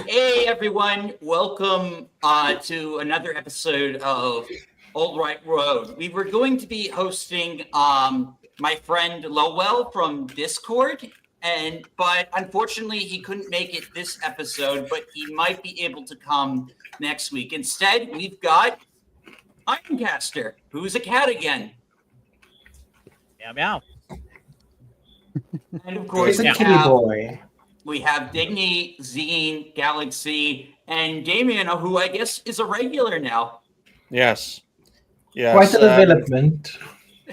Hey everyone, welcome to another episode of Old Right Road. We were going to be hosting my friend Lowell from Discord, but unfortunately he couldn't make it this episode, but he might be able to come next week. Instead, we've got Ironcaster, who's a cat again. Meow meow. And of course, He's a kitty boy. We have Digny, Zine, Galaxy, and Damien, who I guess is a regular now. Yes. Yes. Quite a development.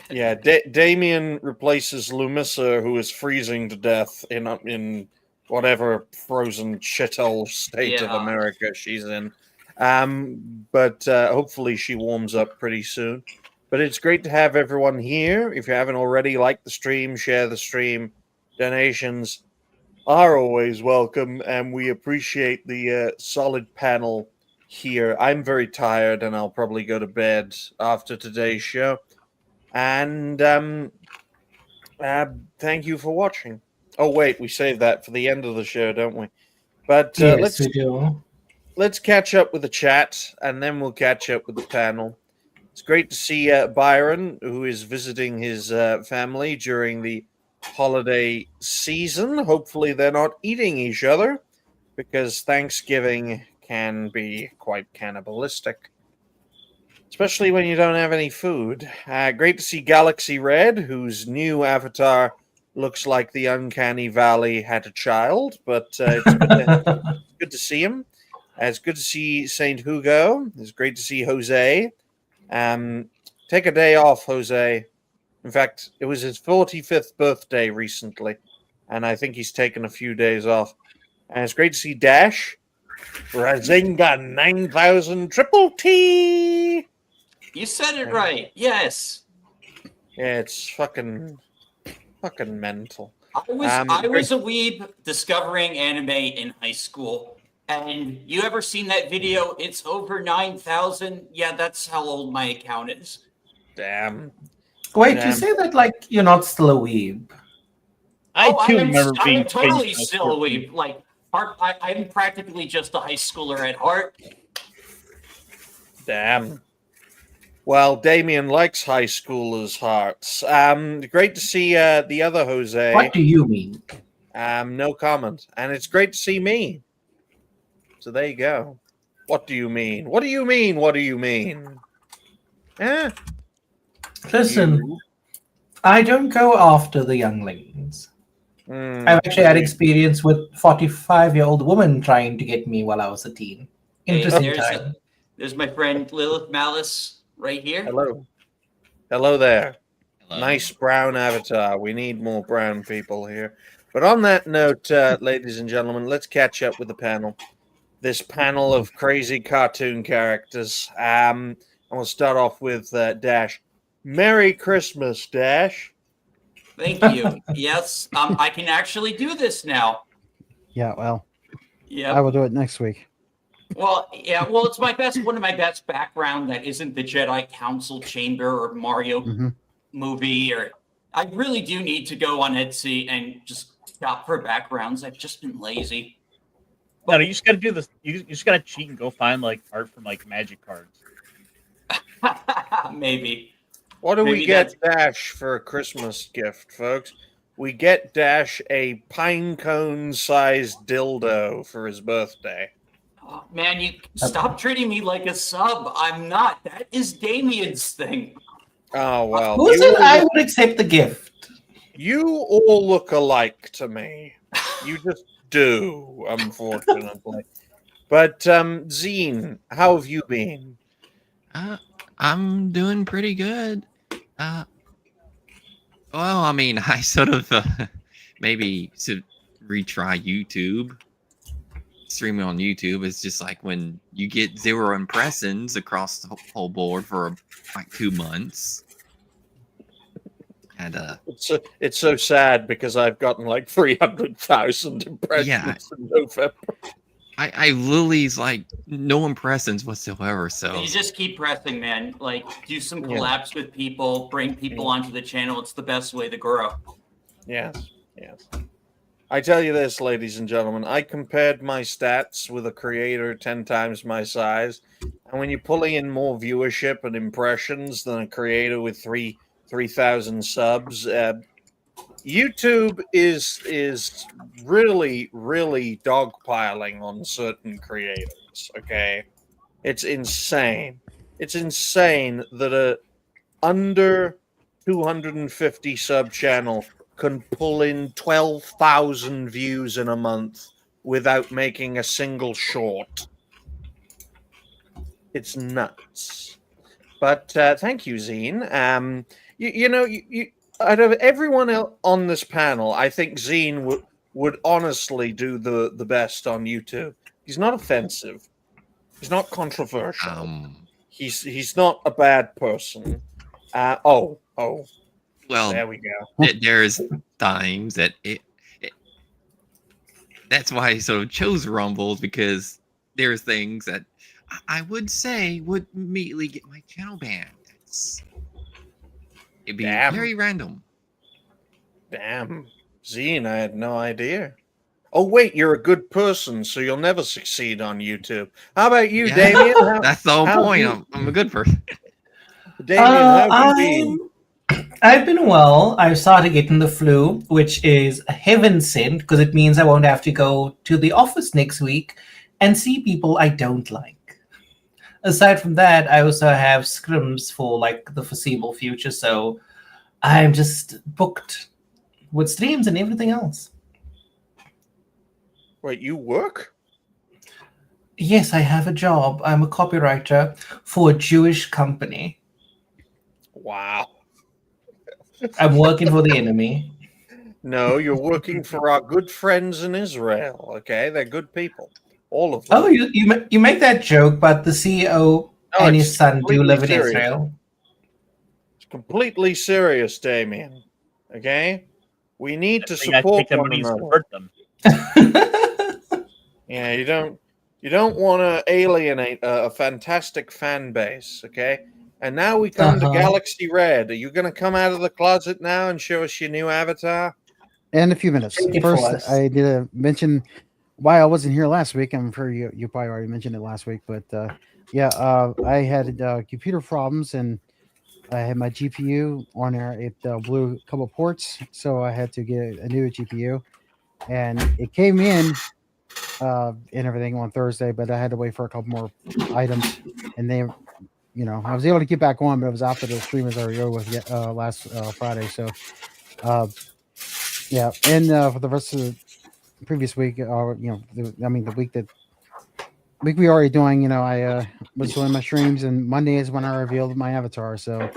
Yeah, Damien replaces Lumissa, who is freezing to death in whatever frozen shithole state of America she's in. But hopefully she warms up pretty soon. But it's great to have everyone here. If you haven't already, like the stream, share the stream. Donations are always welcome, and we appreciate the solid panel here. I'm very tired, and I'll probably go to bed after today's show. And thank you for watching. Oh, wait, we saved that for the end of the show, don't we? But Yes, we do. let's catch up with the chat, and then we'll catch up with the panel. It's great to see Byron, who is visiting his family during the holiday season. Hopefully they're not eating each other, because Thanksgiving can be quite cannibalistic, especially when you don't have any food. Great to see Galaxy Red, whose new avatar looks like the Uncanny Valley had a child, but it's good to see him. It's good to see Saint Hugo. It's great to see Jose. Take a day off, Jose. In fact, it was his 45th birthday recently, and I think he's taken a few days off. And it's great to see Dash. Razinga 9000 Triple T! You said it right, yes. Yeah, it's fucking mental. I was a weeb discovering anime in high school. And you ever seen that video? It's over 9,000. Yeah, that's how old my account is. Damn. Wait, you say that like you're not still a weeb. I remember being I'm totally still a weeb. Like, I'm practically just a high schooler at heart. Damn. Well, Damien likes high schoolers' hearts. Great to see the other Jose. What do you mean? No comment. And it's great to see me. So there you go. What do you mean? What do you mean? What do you mean? Eh? Listen, I don't go after the younglings. I've actually had experience with 45-year-old woman trying to get me while I was a teen. Interesting time. There's my friend Lilith Malice right here. Hello. Hello there. Hello. Nice brown avatar. We need more brown people here. But on that note, ladies and gentlemen, let's catch up with the panel. This panel of crazy cartoon characters. And we'll start off with Dash. Merry Christmas, Dash. Thank you. Yes, I can actually do this now. Yeah, well, yeah, I will do it next week. Well, yeah, well, it's one of my best background that isn't the Jedi Council Chamber or Mario movie. Or I really do need to go on Etsy and just shop for backgrounds. I've just been lazy. No, you just gotta do this. You just gotta cheat and go find like art from like magic cards. Maybe. What do Maybe we get Dash for a Christmas gift, folks? We get Dash a pine cone sized dildo for his birthday. Oh, man, you stop treating me like a sub. I'm not. That is Damien's thing. Oh, well. Who said I would accept the gift? You all look alike to me. You just do, unfortunately. But, Zine, how have you been? I'm doing pretty good. Well, I mean, I sort of maybe should retry YouTube. Streaming on YouTube is just like when you get 0 impressions across the whole board for like 2 months. And it's so sad because I've gotten like 300,000 impressions in November. I Lily's like no impressions whatsoever. So you just keep pressing, man. Like, do some collabs with people, bring people onto the channel. It's the best way to grow. Yes, yes. I tell you this, ladies and gentlemen, I compared my stats with a creator 10 times my size, and when you're pulling in more viewership and impressions than a creator with 3,000 subs, YouTube is really dogpiling on certain creators. Okay, it's insane. It's insane that a under 250 sub channel can pull in 12,000 views in a month without making a single short. It's nuts. But thank you, Zine. You out of everyone on this panel, I think Zine would honestly do the best on YouTube. He's not offensive. He's not controversial. He's not a bad person. Well, there we go. There's times that that's why I sort of chose Rumbles, because there's things that I would say would immediately get my channel banned. It'd be very random. Damn. Zine, I had no idea. Oh, wait, you're a good person, so you'll never succeed on YouTube. How about you, Damien? That's the whole point. I'm a good person. Damien, how have you been? I've been well. I've started getting the flu, which is a heaven sent because it means I won't have to go to the office next week and see people I don't like. Aside from that, I also have scrims for like the foreseeable future, so I'm just booked with streams and everything else. Wait, you work? Yes, I have a job. I'm a copywriter for a Jewish company. Wow. I'm working for the enemy. No, you're working for our good friends in Israel, okay? They're good people. All of them. Oh, you make that joke, but the CEO and his son do live in Israel. It's completely serious, Damien. Okay? We need to support one another. Yeah, you don't want to alienate a fantastic fan base, okay? And now we come to Galaxy Red. Are you going to come out of the closet now and show us your new avatar? In a few minutes. First, I need to mention why I wasn't here last week. I'm sure you probably already mentioned it last week, but I had computer problems and I had my GPU on there. It blew a couple ports, so I had to get a new GPU, and it came in and everything on Thursday, but I had to wait for a couple more items, and they, I was able to get back on, but it was after the stream was already over with last Friday. So, and for the rest of the previous week, the week we already doing, I was doing my streams, and Monday is when I revealed my avatar. So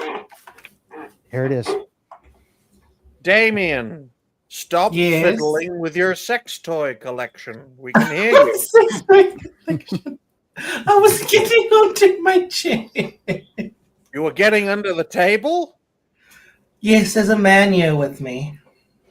here it is. Damien, stop fiddling with your sex toy collection. We can hear you. I was getting onto my chair. You were getting under the table? Yes, there's a man here with me.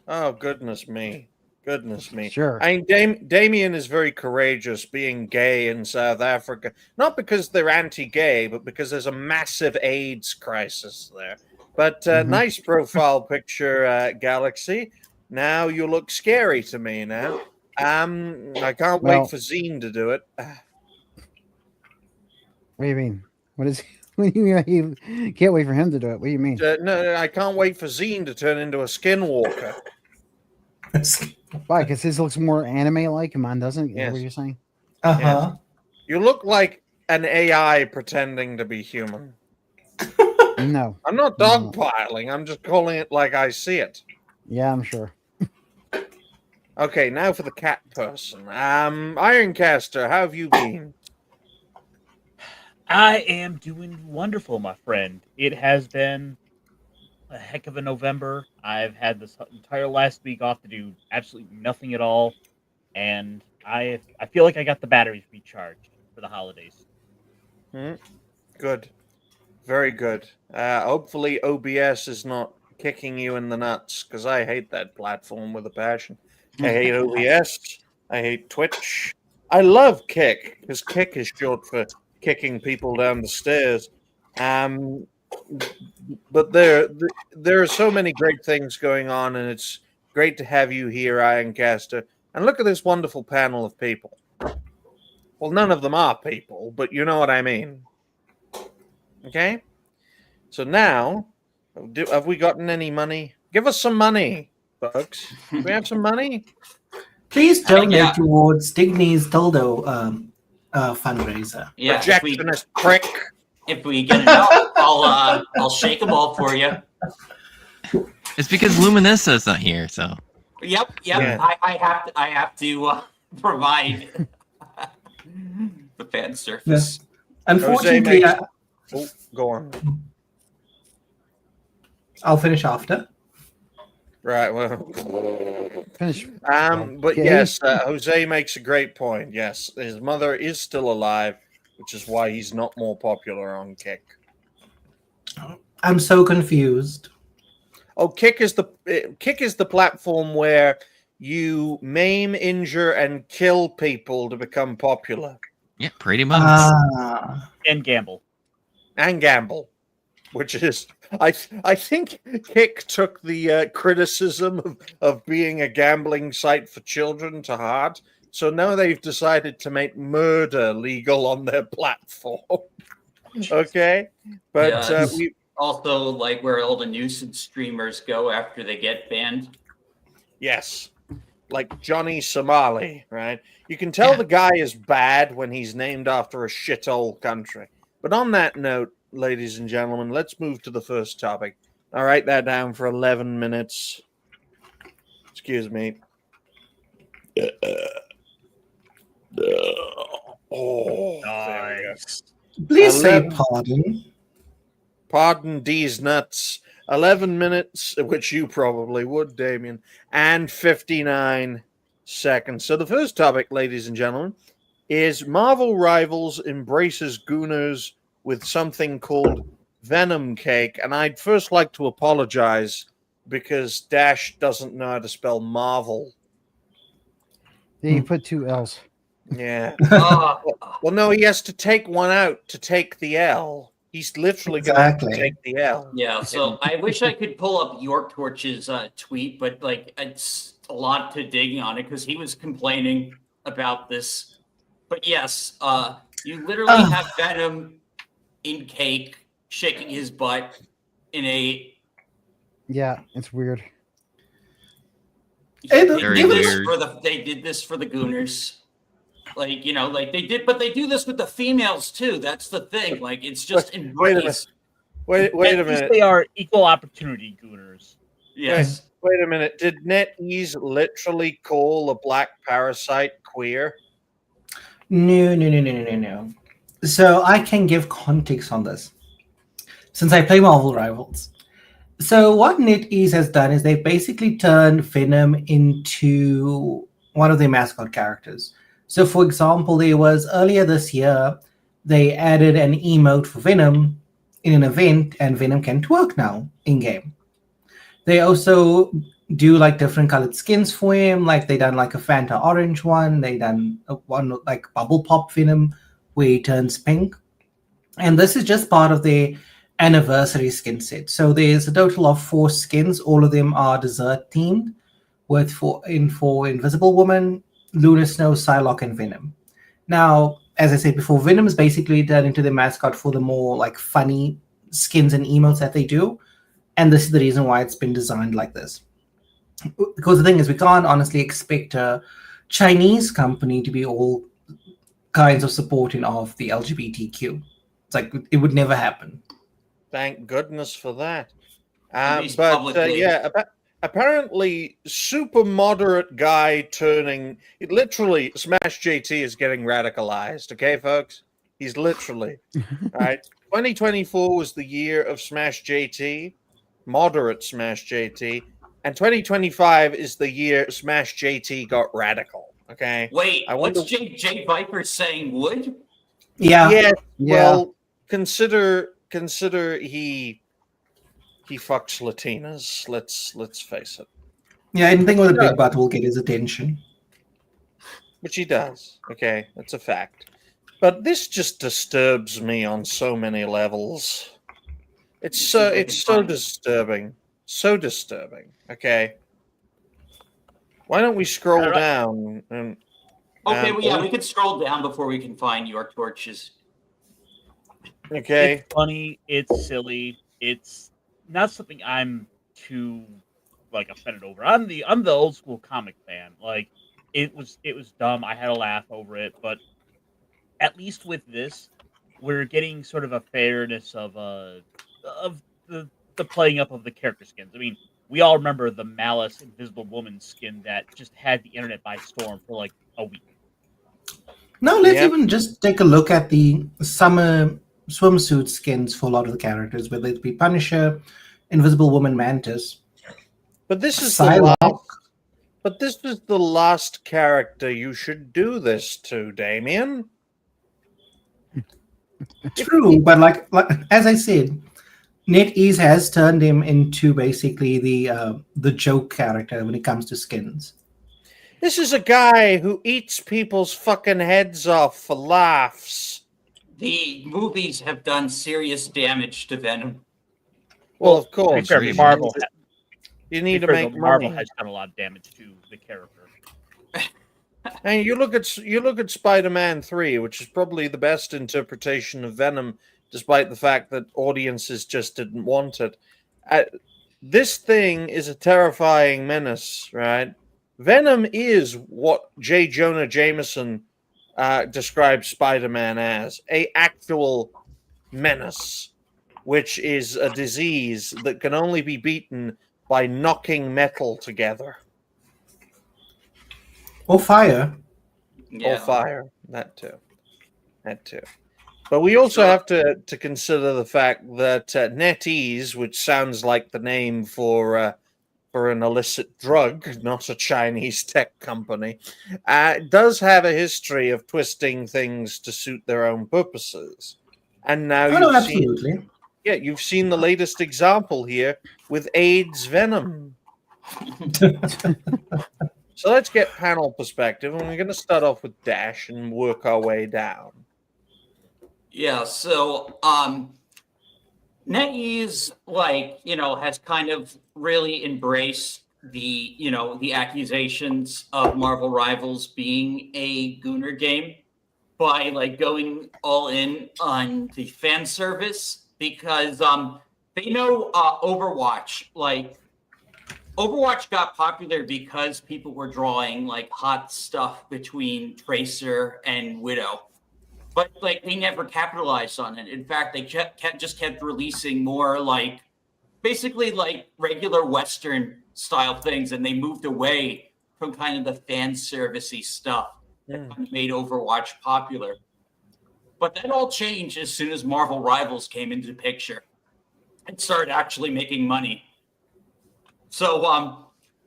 Oh, goodness me. Goodness me. Sure. I mean, Damien is very courageous being gay in South Africa. Not because they're anti-gay, but because there's a massive AIDS crisis there. But nice profile picture, Galaxy. Now you look scary to me now. I can't wait for Zine to do it. What do you mean? What do you mean? You can't wait for him to do it. What do you mean? No, I can't wait for Zine to turn into a skinwalker. Why? Because his looks more anime-like, and mine doesn't. Is what you're saying? Yes. You look like an AI pretending to be human. No, I'm not dogpiling. I'm just calling it like I see it. Yeah, I'm sure. Okay, now for the cat person. Ironcaster, how have you been? I am doing wonderful, my friend. It has been a heck of a November. I've had this entire last week off to do absolutely nothing at all, and I feel like I got the batteries recharged for the holidays. Good. Very good. Hopefully OBS is not kicking you in the nuts, because I hate that platform with a passion. I hate OBS. I hate Twitch. I love Kick, because Kick is short for kicking people down the stairs. But there are so many great things going on, and it's Great to have you here, Ironcaster. And look at this wonderful panel of people. Well, none of them are people, but you know what I mean. Okay? So now, have we gotten any money? Give us some money, folks. Do we have some money? Please donate yeah. towards Digny's dildo fundraiser. Yeah, Projectionist prick. if we get enough, I'll shake them all for you. It's because Luminissa's not here, so. Yep. Yeah. I have to provide the fan surface. Unfortunately, Go on. I'll finish after. Right. Well. Finish. But Okay. yes, Jose makes a great point. Yes, his mother is still alive, which is why he's not more popular on Kick. I'm so confused. Oh, Kick is the platform where you maim, injure, and kill people to become popular Yeah, pretty much. And gamble. and gamble, which is I think Kick took the criticism of being a gambling site for children to heart. So now they've decided to make murder legal on their platform. Okay, but Yeah, it's also like where all the nuisance streamers go after they get banned. yes, like Johnny Somali, right? You can tell Yeah. the guy is bad when he's named after a shithole country. But on that note, ladies and gentlemen, let's move to the first topic. I'll write that down for 11 minutes. Excuse me. Oh, there we go. Please say 11. pardon. Pardon these nuts. 11 minutes, which you probably would, Damien, and 59 seconds. So the first topic, ladies and gentlemen, is Marvel Rivals embraces Gooners with something called Venom Cake. And I'd first like to apologize because Dash doesn't know how to spell Marvel. Yeah, you put 2 L's. Yeah. Oh, Well, no, he has to take one out to take the L. He's literally going to have to Exactly. take the L. yeah. So I wish I could pull up York Torch's tweet, but like it's a lot to dig on it because he was complaining about this. But yes, you literally have Venom in cake shaking his butt in a. Yeah, it's weird. Hey, Very weird. They did this for the Gooners. Like, you know, like they did, but they do this with the females too. That's the thing. Like, it's just Wait a embrace. minute. Wait a At least minute. They are equal opportunity gooners. Yes. Wait a minute. Did NetEase literally call a black parasite queer? No. So I can give context on this, since I play Marvel Rivals. So what NetEase has done is they've basically turned Venom into one of their mascot characters. So for example, there was earlier this year, they added an emote for Venom in an event, and Venom can twerk now in-game. They also do like different colored skins for him, like they done like a Fanta orange one, they done one like Bubble Pop Venom where he turns pink. And this is just part of their anniversary skin set. So there's a total of 4 skins. All of them are dessert themed, with for Invisible Woman, Lunar Snow, Psylocke, and Venom. Now, as I said before, Venom is basically turned into the mascot for the more like funny skins and emotes that they do. And this is the reason why it's been designed like this. Because the thing is, we can't honestly expect a Chinese company to be all kinds of supporting of the LGBTQ. It's like, it would never happen. Thank goodness for that. At least But publicly. apparently, super moderate guy turning it literally. Smash JT is getting radicalized. Okay, folks, he's literally right. 2024 was the year of Smash JT, moderate Smash JT, and 2025 is the year Smash JT got radical. Okay. Wait, I what's wonder- Jay Viper saying? Would? Yeah. Yeah. Yeah. Well, consider he fucks Latinas. Let's face it. Yeah, anything with a Yeah. big butt will get his attention. Which he does. Okay, that's a fact. But this just disturbs me on so many levels. It's so disturbing. So disturbing. Okay. Why don't we scroll Alright. down? And, Okay, well, yeah, we could scroll down before we can find your torches. Okay. It's funny. It's silly. It's not something I'm too offended over. I'm the old school comic fan. Like it was dumb. I had a laugh over it, but at least with this, we're getting sort of a fairness of the playing up of the character skins. I mean, we all remember the Malice Invisible Woman skin that just had the internet by storm for like a week. Now let's even just take a look at the summer swimsuit skins for a lot of the characters, whether it be Punisher, Invisible Woman, Mantis. But this is Psylocke. the last. But this is the last character you should do this to, Damien. True, but like as I said, NetEase has turned him into basically the joke character when it comes to skins. This is a guy who eats people's fucking heads off for laughs. The movies have done serious damage to Venom. Well, of course. To be fair, Marvel You need to to make Marvel money. has done a lot of damage to the character. And you look at Spider-Man 3, which is probably the best interpretation of Venom, despite the fact that audiences just didn't want it. This thing is a terrifying menace, right? Venom is what J. Jonah Jameson described Spider-Man as, a actual menace, which is a disease that can only be beaten by knocking metal together. Or fire. Yeah. Or fire. That too. But we also have to consider the fact that NetEase, which sounds like the name for an illicit drug, not a Chinese tech company, does have a history of twisting things to suit their own purposes. And now absolutely. You've seen the latest example here with AIDS Venom. So let's get panel perspective, and we're going to start off with Dash and work our way down. Yeah, so NetEase, has kind of really embraced the accusations of Marvel Rivals being a Gooner game by going all in on the fan service, because they know Overwatch. Overwatch got popular because people were drawing hot stuff between Tracer and Widow. But they never capitalized on it. In fact, they kept releasing more basically regular Western style things, and they moved away from kind of the fan servicey stuff that kind of made Overwatch popular. But that all changed as soon as Marvel Rivals came into the picture and started actually making money. So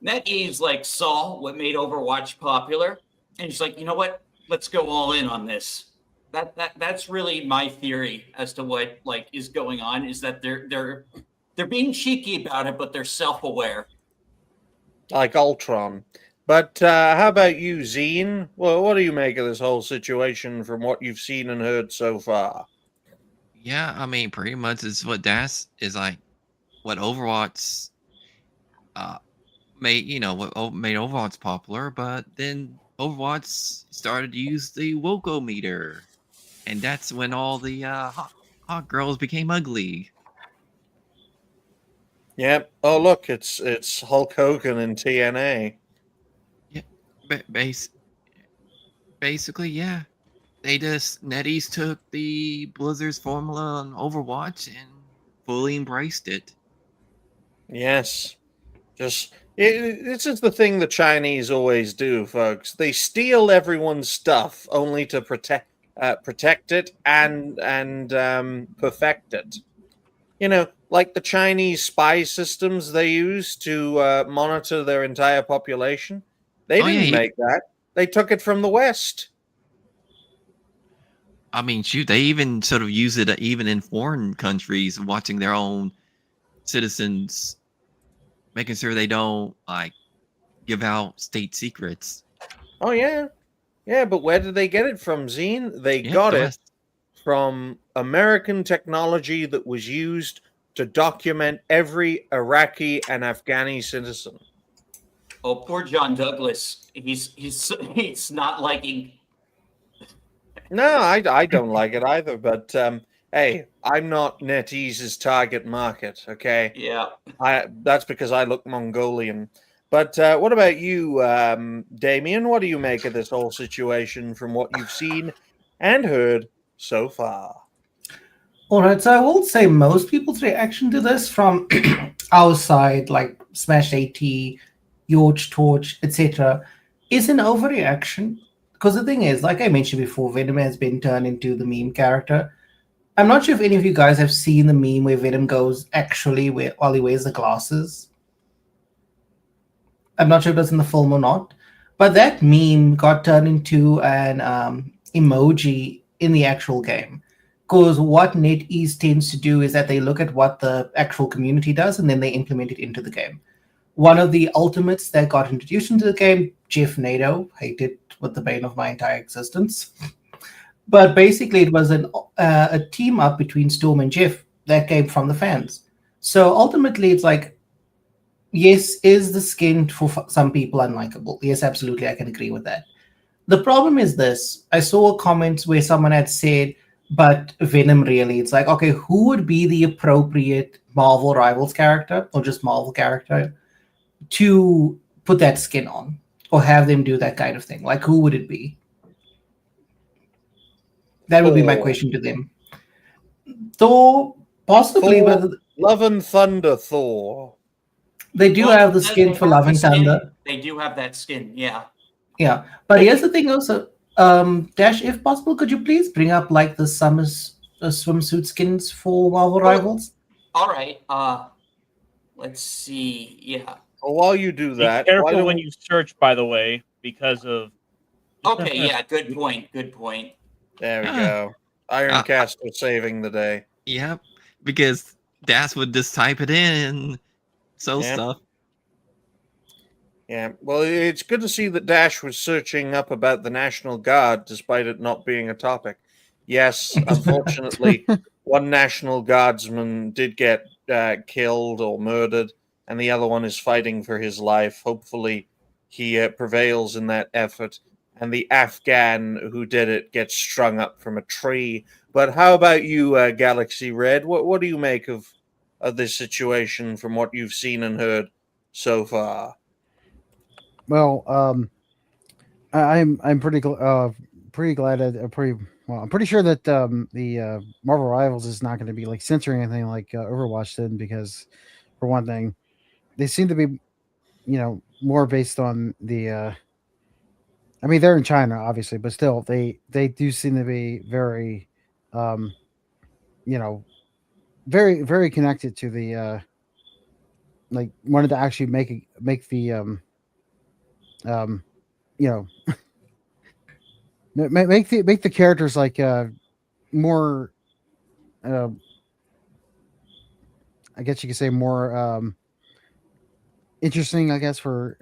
NetEase saw what made Overwatch popular, and he's like, you know what? Let's go all in on this. That's really my theory as to what is going on, is that they're being cheeky about it, but they're self-aware. Like Ultron. But how about you, Zine? Well, what do you make of this whole situation from what you've seen and heard so far? Yeah, I mean, pretty much it's what Das is like, what Overwatch made Overwatch popular, but then Overwatch started to use the Woko meter, and that's when all the hot girls became ugly. Yep. Oh, look, it's Hulk Hogan in TNA. Yeah, basically, yeah. They NetEase took the Blizzard's formula on Overwatch and fully embraced it. Yes. This is the thing the Chinese always do, folks. They steal everyone's stuff only to protect it and perfect it. Like the Chinese spy systems they use to monitor their entire population. They didn't make that. They took it from the West. I mean, shoot, they even sort of use it even in foreign countries, watching their own citizens, making sure they don't give out state secrets. Oh yeah, but where did they get it from, Zine? They got it from American technology that was used to document every Iraqi and Afghani citizen. Oh, poor John Douglas. He's not liking. No, I don't like it either. But hey, I'm not NetEase's target market. Okay, Yeah. that's because I look Mongolian. But what about you, Damien? What do you make of this whole situation from what you've seen and heard so far? All right, so I will say most people's reaction to this from our side, like Smash AT, Yorch, Torch, etc., is an overreaction. Because the thing is, like I mentioned before, Venom has been turned into the meme character. I'm not sure if any of you guys have seen the meme where Venom goes actually while he wears the glasses. I'm not sure if it was in the film or not, but that meme got turned into an emoji in the actual game. Because what NetEase tends to do is that they look at what the actual community does and then they implement it into the game. One of the ultimates that got introduced into the game, Jeff Nadeau, hated with the bane of my entire existence. But basically, it was a team up between Storm and Jeff that came from the fans. So ultimately, it's like, yes, is the skin for some people unlikable? Yes, absolutely, I can agree with that. The problem is this. I saw comments where someone had said, but Venom really, it's like, okay, who would be the appropriate Marvel Rivals character or just Marvel character to put that skin on or have them do that kind of thing? Like, who would it be? That would be my question to them. Thor, possibly, Thor, but Love and Thunder Thor. they do have the skin for Love and Thunder. They do have that skin, yeah. Yeah, but here's the thing also. Dash, if possible, could you please bring up like the summer swimsuit skins for Marvel Rivals? All right. Let's see. Yeah. Well, while you do that, Be careful when you search, by the way, because of. Okay. Yeah. Good point. Good point. There we go. Ironcast was saving the day. Yep, because Das would just type it in, stuff. Yeah, well, it's good to see that Dash was searching up about the National Guard, despite it not being a topic. Yes, unfortunately, one National Guardsman did get killed or murdered, and the other one is fighting for his life. Hopefully, he prevails in that effort, and the Afghan who did it gets strung up from a tree. But how about you, Galaxy Red? What do you make of this situation from what you've seen and heard so far? Well, I'm pretty glad I'm pretty sure that the Marvel Rivals is not going to be like censoring anything like Overwatch did, because for one thing, they seem to be, more based on the. I mean, they're in China, obviously, but still, they do seem to be very, very very connected to the like wanted to actually make the make the characters like more I guess you could say more interesting, I guess, for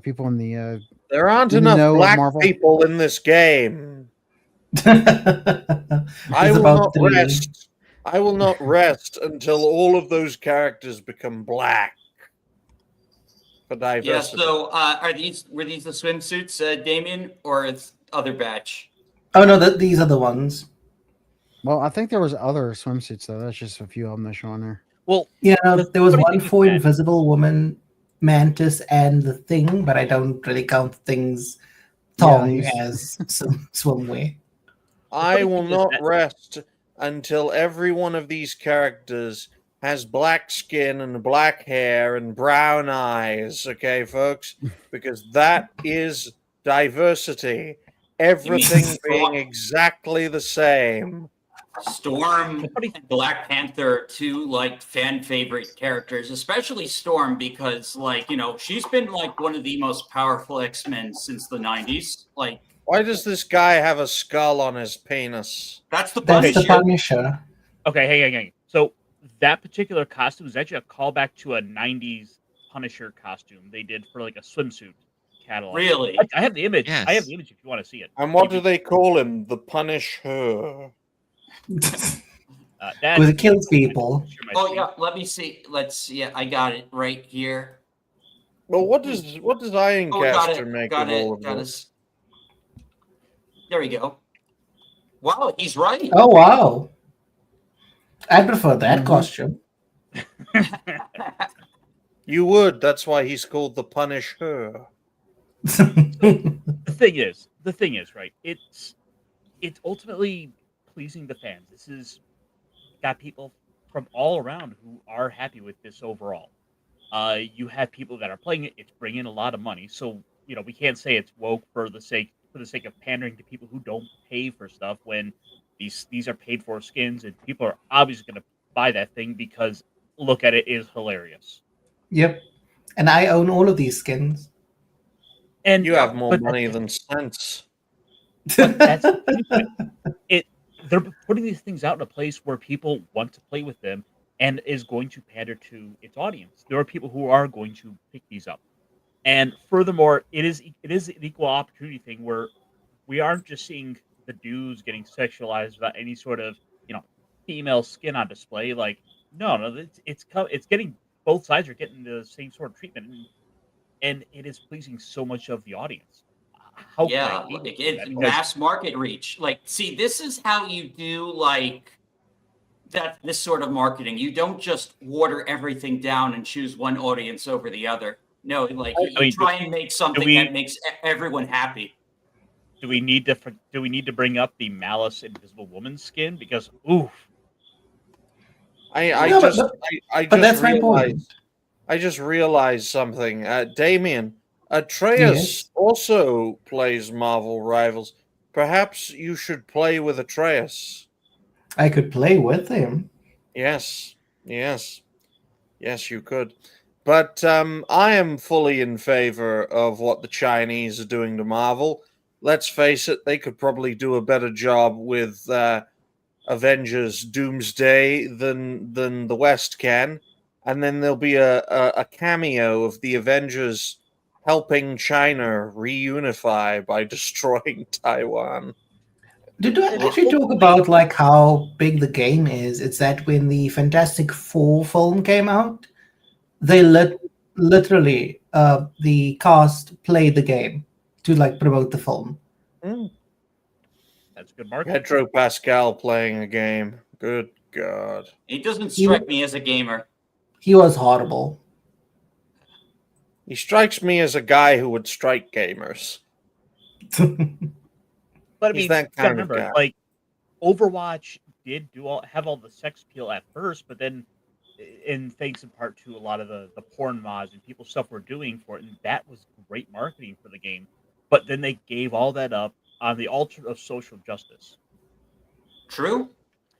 people in the there aren't in the enough know of black Marvel. people in this game. I will not rest until all of those characters become black. For diversity. Yeah. So, were these the swimsuits, Damien, or it's other batch? Oh no, these are the ones. Well, I think there was other swimsuits though. That's just a few of them that show on there. Well, Yeah, there was funny one thing for is that- Invisible Woman, Mantis, and the Thing, but I don't really count Thing's tongue as some swimwear. I will not rest until every one of these characters has black skin and black hair and brown eyes, okay, folks? Because that is diversity. Everything being exactly the same. Storm and Black Panther are two like fan favorite characters, especially Storm, because she's been like one of the most powerful X-Men since the 90s. Like, why does this guy have a skull on his penis? That's the Punisher. Okay, hey. So that particular costume is actually a callback to a 90s Punisher costume they did for like a swimsuit catalog. Really? I have the image. Yes. I have the image if you want to see it. And what do they call him? The Punisher. Because it kills people. Oh yeah, let me see. Let's see. Yeah, I got it right here. Well, what does Ironcaster make of all of got this? it. There we go. Wow, he's right. Oh wow! I prefer that costume. You would. That's why he's called the Punisher. The thing is, right? It's ultimately pleasing the fans. This is got people from all around who are happy with this overall. You have people that are playing it. It's bringing a lot of money. So we can't say it's woke for the sake of pandering to people who don't pay for stuff when these are paid for skins and people are obviously going to buy that thing because look at it is hilarious. Yep, and I own all of these skins. And You have more money than sense. But that's the thing. They're putting these things out in a place where people want to play with them and is going to pander to its audience. There are people who are going to pick these up. And furthermore, it is an equal opportunity thing where we aren't just seeing the dudes getting sexualized without any sort of, female skin on display. Like, no, it's getting both sides are getting the same sort of treatment, and it is pleasing so much of the audience. How can I hate like that? it's Because mass market reach. Like, see, this is how you do like this sort of marketing. You don't just water everything down and choose one audience over the other. No, like you try and make something that makes everyone happy. Do we need to bring up the Malice Invisible Woman skin? Because oof. I just realized something. Damien, Atreus also plays Marvel Rivals. Perhaps you should play with Atreus. I could play with him. Yes, you could. But I am fully in favor of what the Chinese are doing to Marvel. Let's face it, they could probably do a better job with Avengers Doomsday than the West can. And then there'll be a cameo of the Avengers helping China reunify by destroying Taiwan. Did I actually talk about like how big the game is? It's that when the Fantastic Four film came out, they literally the cast played the game to like promote the film. That's good marketing. Pedro Pascal playing a game. Good God. He doesn't strike me as a gamer. He was horrible. He strikes me as a guy who would strike gamers. But I mean, He's that kind of guy. Like Overwatch did have all the sex appeal at first, but then, and thanks in part to a lot of the porn mods and people stuff we're doing for it, and that was great marketing for the game. But then they gave all that up on the altar of social justice. True.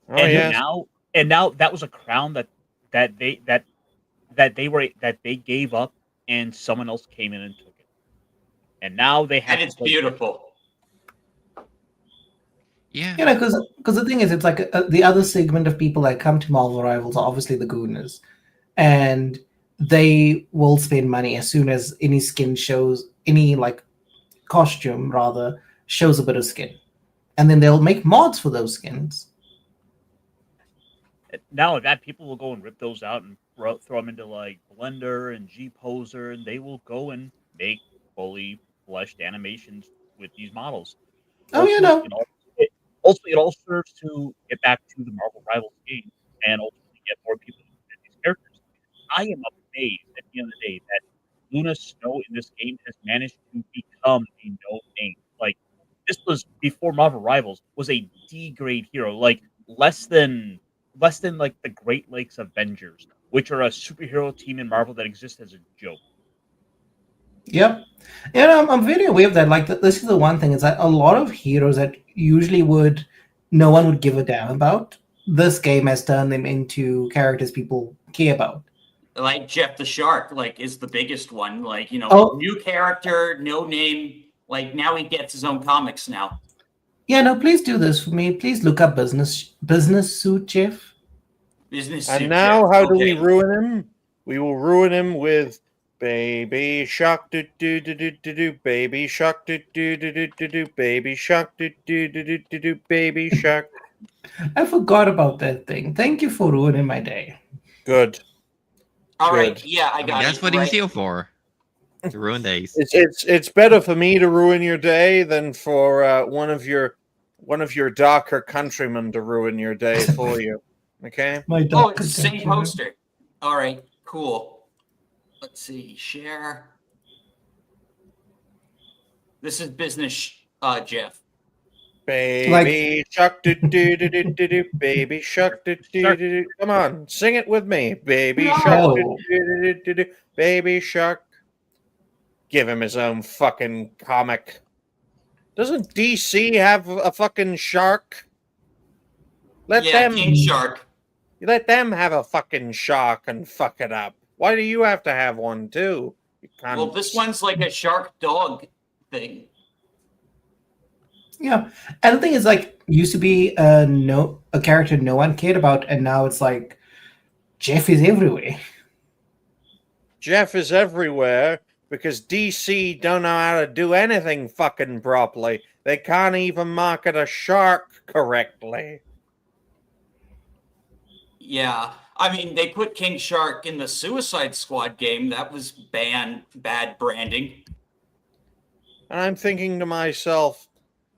And now that was a crown that they gave up, and someone else came in and took it. And now they have. And it's beautiful. Yeah. Because the thing is, it's like the other segment of people that come to Marvel Rivals are obviously the gooners, and they will spend money as soon as any skin shows, any like costume rather shows a bit of skin, and then they'll make mods for those skins. Now that people will go and rip those out and throw them into like Blender and G-Poser, and they will go and make fully fleshed animations with these models. Oh, Ultimately, it all serves to get back to the Marvel Rivals game and ultimately get more people to fit these characters. I am amazed at the end of the day that Luna Snow in this game has managed to become a no name. Like, this was before Marvel Rivals was a D grade hero, like less than like the Great Lakes Avengers, which are a superhero team in Marvel that exists as a joke. Yep. I'm very aware of that. Like, this is the one thing, is that a lot of heroes that usually no one would give a damn about, this game has turned them into characters people care about. Like Jeff the Shark, like, is the biggest one. Like, new character, no name. Like, now he gets his own comics now. Yeah, no, please do this for me. Please look up Business Suit Jeff. And now, how do we ruin him? We will ruin him with Baby Shark do do do do do do, Baby Shark do do do do do do, Baby Shark do do do do do do, Baby Shark. I forgot about that thing. Thank you for ruining my day. Good. All right, yeah, I got it. That's what he's here for. To ruin days. It's better for me to ruin your day than for one of your darker countrymen to ruin your day for you. Okay. My Oh, dog it's the same countryman. poster. All right, cool. Let's see, share. This is business, Jeff. Baby shark, do do do do do do. Baby shark, do do do do. Come on, sing it with me. Baby shark, do No. do do do do. Baby shark. Give him his own fucking comic. Doesn't DC have a fucking shark? Let them King Shark. have a fucking shark and fuck it up. Why do you have to have one too? You can't. Well, this one's like a shark dog thing. Yeah, and the thing is, like, used to be a character no one cared about, and now it's like Jeff is everywhere. Jeff is everywhere because DC don't know how to do anything fucking properly. They can't even market a shark correctly. Yeah. I mean, they put King Shark in the Suicide Squad game. That was bad branding. And I'm thinking to myself,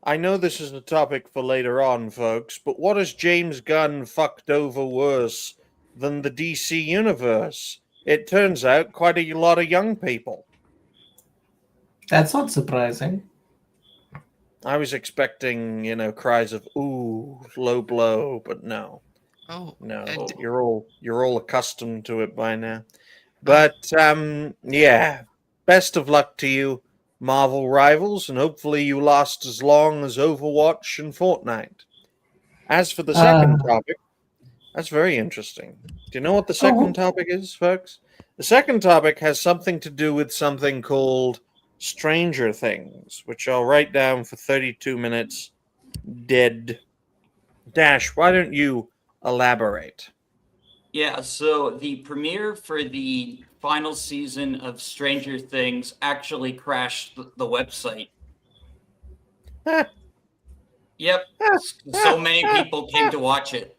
I know this is a topic for later on, folks, but what has James Gunn fucked over worse than the DC universe? It turns out quite a lot of young people. That's not surprising. I was expecting, cries of "ooh, low blow," but no. Oh No, and- you're all accustomed to it by now. But yeah, best of luck to you, Marvel rivals, and hopefully you last as long as Overwatch and Fortnite. As for the second topic, that's very interesting. Do you know what the second topic is, folks? The second topic has something to do with something called Stranger Things, which I'll write down for 32 minutes. Dead. Dash, why don't you elaborate? Yeah, so the premiere for the final season of Stranger Things actually crashed the website. Yep. So many people came to watch it.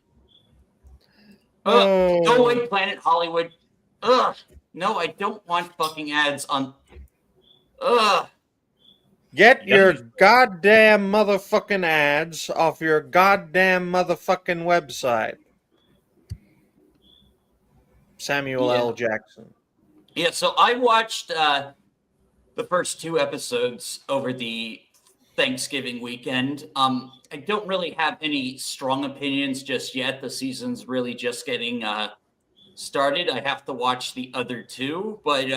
Go away, Planet Hollywood. Ugh. No, I don't want fucking ads on. Ugh. Get your goddamn motherfucking ads off your goddamn motherfucking website. Samuel L. Jackson. Yeah, so I watched the first 2 episodes over the Thanksgiving weekend. I don't really have any strong opinions just yet. The season's really just getting started. I have to watch the other 2, but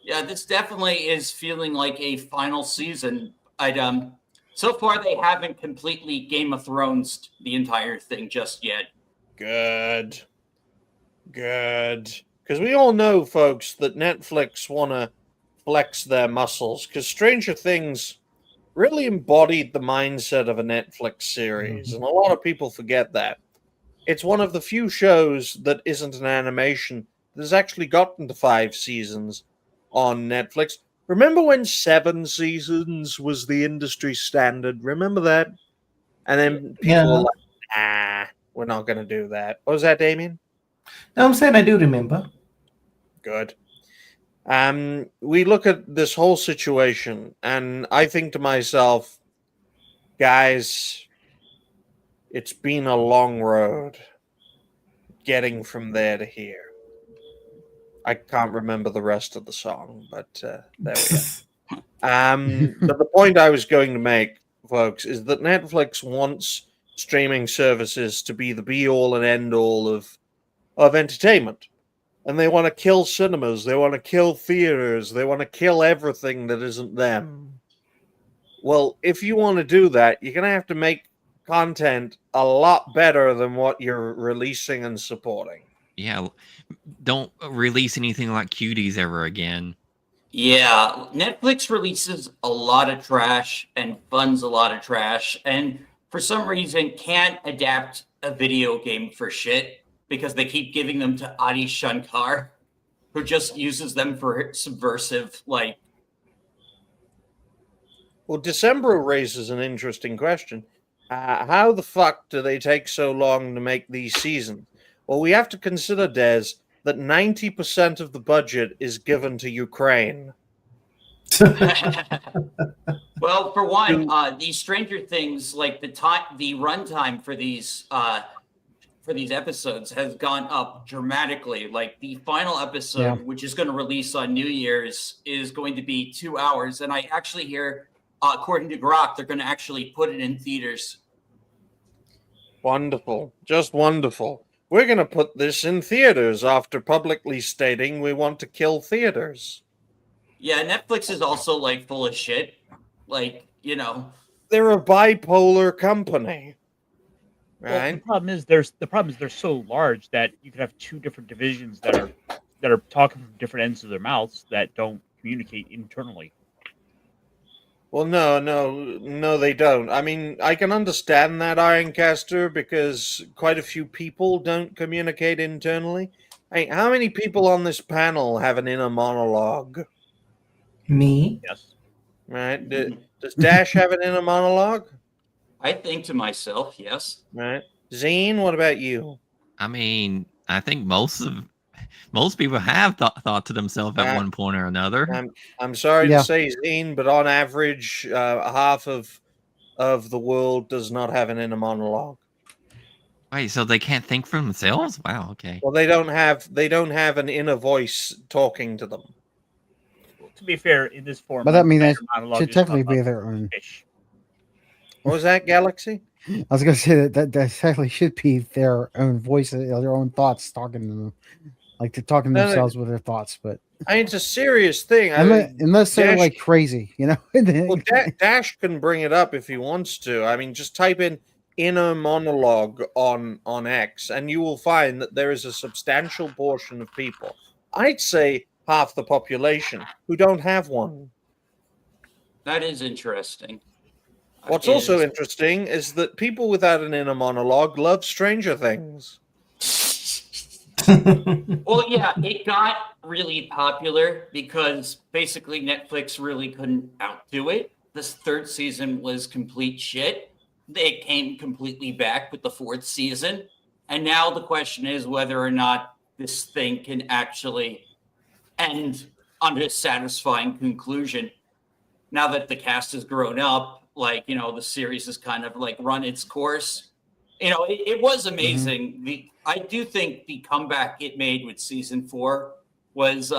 yeah, this definitely is feeling like a final season. So far they haven't completely Game of Thrones the entire thing just yet. Good. Because we all know, folks, that Netflix want to flex their muscles, because Stranger Things really embodied the mindset of a Netflix series, and a lot of people forget that. It's one of the few shows that isn't an animation that has actually gotten to 5 seasons on Netflix. Remember when 7 seasons was the industry standard? Remember that? And then people were like, we're not going to do that. What was that, Damien? No, I'm saying I do remember. Good. We look at this whole situation, and I think to myself, guys, it's been a long road getting from there to here. I can't remember the rest of the song, but there we go. But the point I was going to make, folks, is that Netflix wants streaming services to be the be-all and end-all of entertainment. And they want to kill cinemas, they want to kill theaters, they want to kill everything that isn't them. Well, if you want to do that, you're going to have to make content a lot better than what you're releasing and supporting. Yeah, don't release anything like Cuties ever again. Yeah, Netflix releases a lot of trash and funds a lot of trash, and for some reason can't adapt a video game for shit because they keep giving them to Adi Shankar, who just uses them for subversive, like. Well, December raises an interesting question. How the fuck do they take so long to make these seasons? Well, we have to consider, Des, that 90% of the budget is given to Ukraine. Well, for one, these Stranger Things, like the runtime for these episodes has gone up dramatically. Like the final episode, which is going to release on New Year's, is going to be 2 hours, and I actually hear, according to Grok, they're going to actually put it in theaters. Wonderful, just wonderful. We're going to put this in theaters after publicly stating we want to kill theaters. Yeah, Netflix is also like full of shit. Like, you know, they're a bipolar company, right? Well, the problem is they're so large that you could have two different divisions that are talking from different ends of their mouths that don't communicate internally. Well, no, they don't. I mean, I can understand that, Ironcaster, because quite a few people don't communicate internally. Hey, how many people on this panel have an inner monologue? Me? Yes. Right? Does Dash have an inner monologue? I think to myself, yes. Right. Zine, what about you? I mean, I think most people have thought to themselves at one point or another. I'm sorry to say, Zine, but on average, half of the world does not have an inner monologue. Wait, so they can't think for themselves? Wow. Okay. Well, they don't have an inner voice talking to them. To be fair, in this form, but that means that should technically be their own. Fish. What was that, Galaxy? I was going to say that technically should be their own voice, their own thoughts talking to them, like they're talking to themselves with their thoughts. But I mean, it's a serious thing. Unless they're like crazy, you know. Well, Dash can bring it up if he wants to. I mean, just type in inner monologue on X, and you will find that there is a substantial portion of people, I'd say half the population, who don't have one. That is interesting. What's also interesting is that people without an inner monologue love Stranger Things. Well, yeah, it got really popular because basically Netflix really couldn't outdo it. This third season was complete shit. They came completely back with the fourth season. And now the question is whether or not this thing can actually end on a satisfying conclusion. Now that the cast has grown up, like, you know, the series has kind of like run its course. You know, it was amazing. Mm-hmm. I do think the comeback it made with season 4 was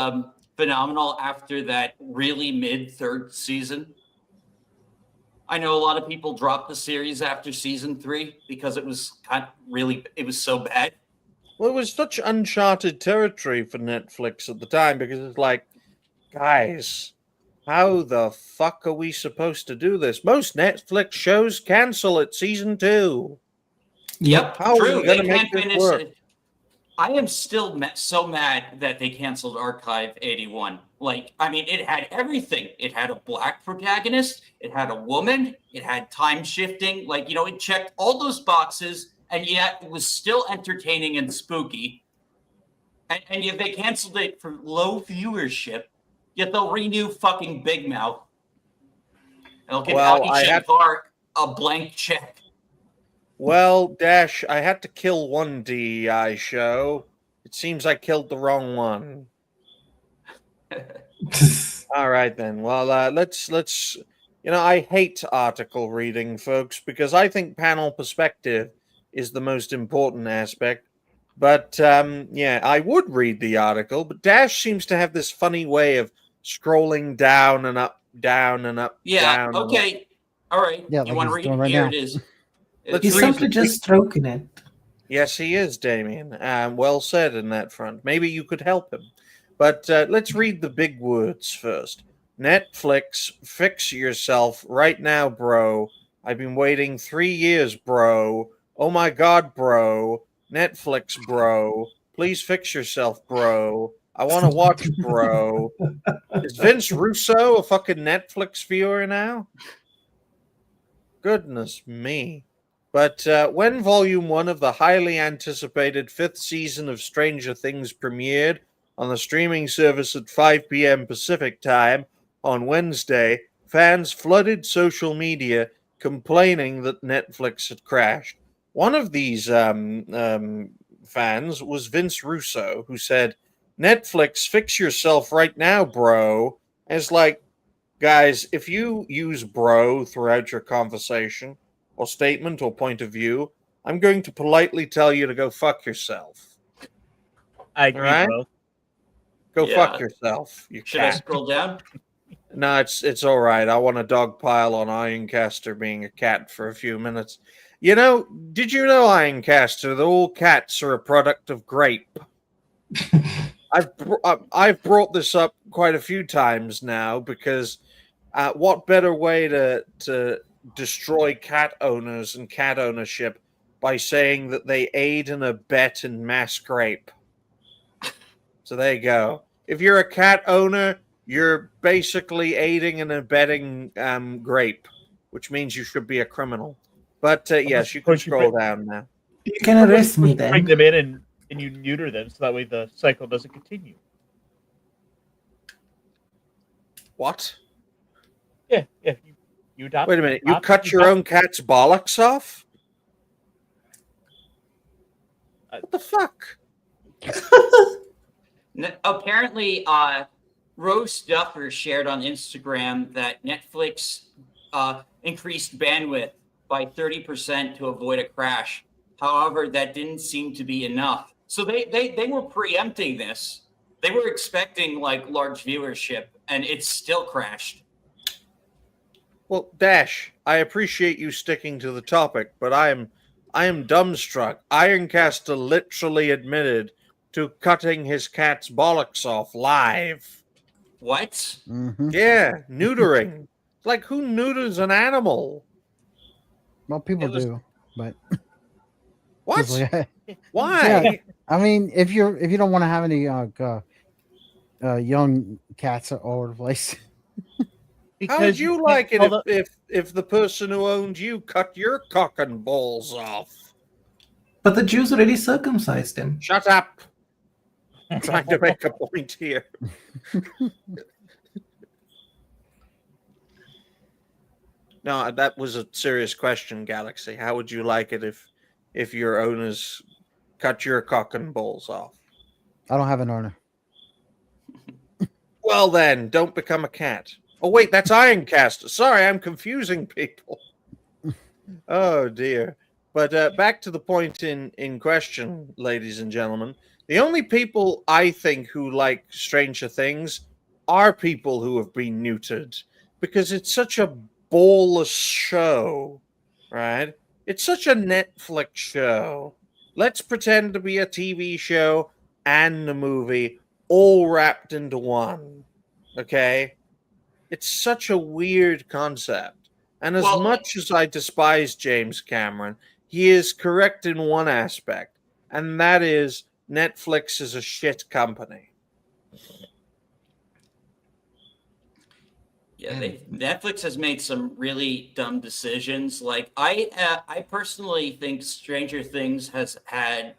phenomenal after that really mid-third season. I know a lot of people dropped the series after season 3 because it was it was so bad. Well, it was such uncharted territory for Netflix at the time because it's like, guys, how the fuck are we supposed to do this? Most Netflix shows cancel at season 2. Yep, how true. Are we gonna they make can't this finish work? it. I am still so mad that they canceled Archive 81. Like, I mean, it had everything. It had a black protagonist. It had a woman. It had time shifting. Like, you know, it checked all those boxes, and yet it was still entertaining and spooky. And yet they canceled it for low viewership. Yet they'll renew fucking Big Mouth. And they'll give Alki Shankar a blank check. Well, Dash, I had to kill one DEI show. It seems I killed the wrong one. All right, then. Well, let's. You know, I hate article reading, folks, because I think panel perspective is the most important aspect. But yeah, I would read the article, but Dash seems to have this funny way of scrolling down and up, down and up. Yeah. Down Okay. All right. Yeah, you like want to read it? right Here now. it is. He's simply just stroking it. Yes, he is, Damien. Well said in that front. Maybe you could help him. But let's read the big words first. Netflix, fix yourself right now, bro. I've been waiting 3 years, bro. Oh my God, bro. Netflix, bro. Please fix yourself, bro. I want to watch, bro. Is Vince Russo a fucking Netflix viewer now? Goodness me. But when Volume 1 of the highly anticipated 5th season of Stranger Things premiered on the streaming service at 5 p.m. Pacific time on Wednesday, fans flooded social media complaining that Netflix had crashed. One of these fans was Vince Russo, who said, Netflix, fix yourself right now, bro. And it's like, Guys, if you use bro throughout your conversation or statement or point of view, I'm going to politely tell you to go fuck yourself. I agree, Alright? bro. Go Yeah. fuck yourself, you Should I cat. scroll down? No, it's all right. I want a dog pile on Ironcaster being a cat for a few minutes. You know, did you know, Ironcaster, that all cats are a product of grape? I've brought this up quite a few times now because what better way to destroy cat owners and cat ownership by saying that they aid and abet in mass grape? So there you go. If you're a cat owner, you're basically aiding and abetting grape, which means you should be a criminal. But yes, you can scroll down now. You can arrest me then. Bring them in and you neuter them so that way the cycle doesn't continue. What? Yeah. You adopt. Wait a minute. You cut your own cat's bollocks off? What the fuck? Apparently, Rose Duffer shared on Instagram that Netflix increased bandwidth by 30% to avoid a crash. However, that didn't seem to be enough. So they were preempting this. They were expecting like large viewership, and it still crashed. Well, Dash, I appreciate you sticking to the topic, but I am dumbstruck. Ironcaster literally admitted to cutting his cat's bollocks off live. What? Mm-hmm. Yeah, neutering. Like, who neuters an animal? Well, people do, but What? like, Why? Yeah. I mean, if you don't want to have any young cats all over the place. How would you like it if the person who owned you cut your cock and balls off? But the Jews already circumcised him. Shut up. I'm trying to make a point here. No, that was a serious question, Galaxy. How would you like it if your owners cut your cock and balls off? I don't have an owner. Well then, don't become a cat. Oh wait, that's Ironcaster. Sorry, I'm confusing people. Oh dear. But back to the point in question, ladies and gentlemen. The only people I think who like Stranger Things are people who have been neutered, because it's such a ballless show, right? It's such a Netflix show. Let's pretend to be a TV show and a movie all wrapped into one. Okay? It's such a weird concept. And as much as I despise James Cameron, he is correct in one aspect, and that is Netflix is a shit company. Yeah, Netflix has made some really dumb decisions. Like I personally think Stranger Things has had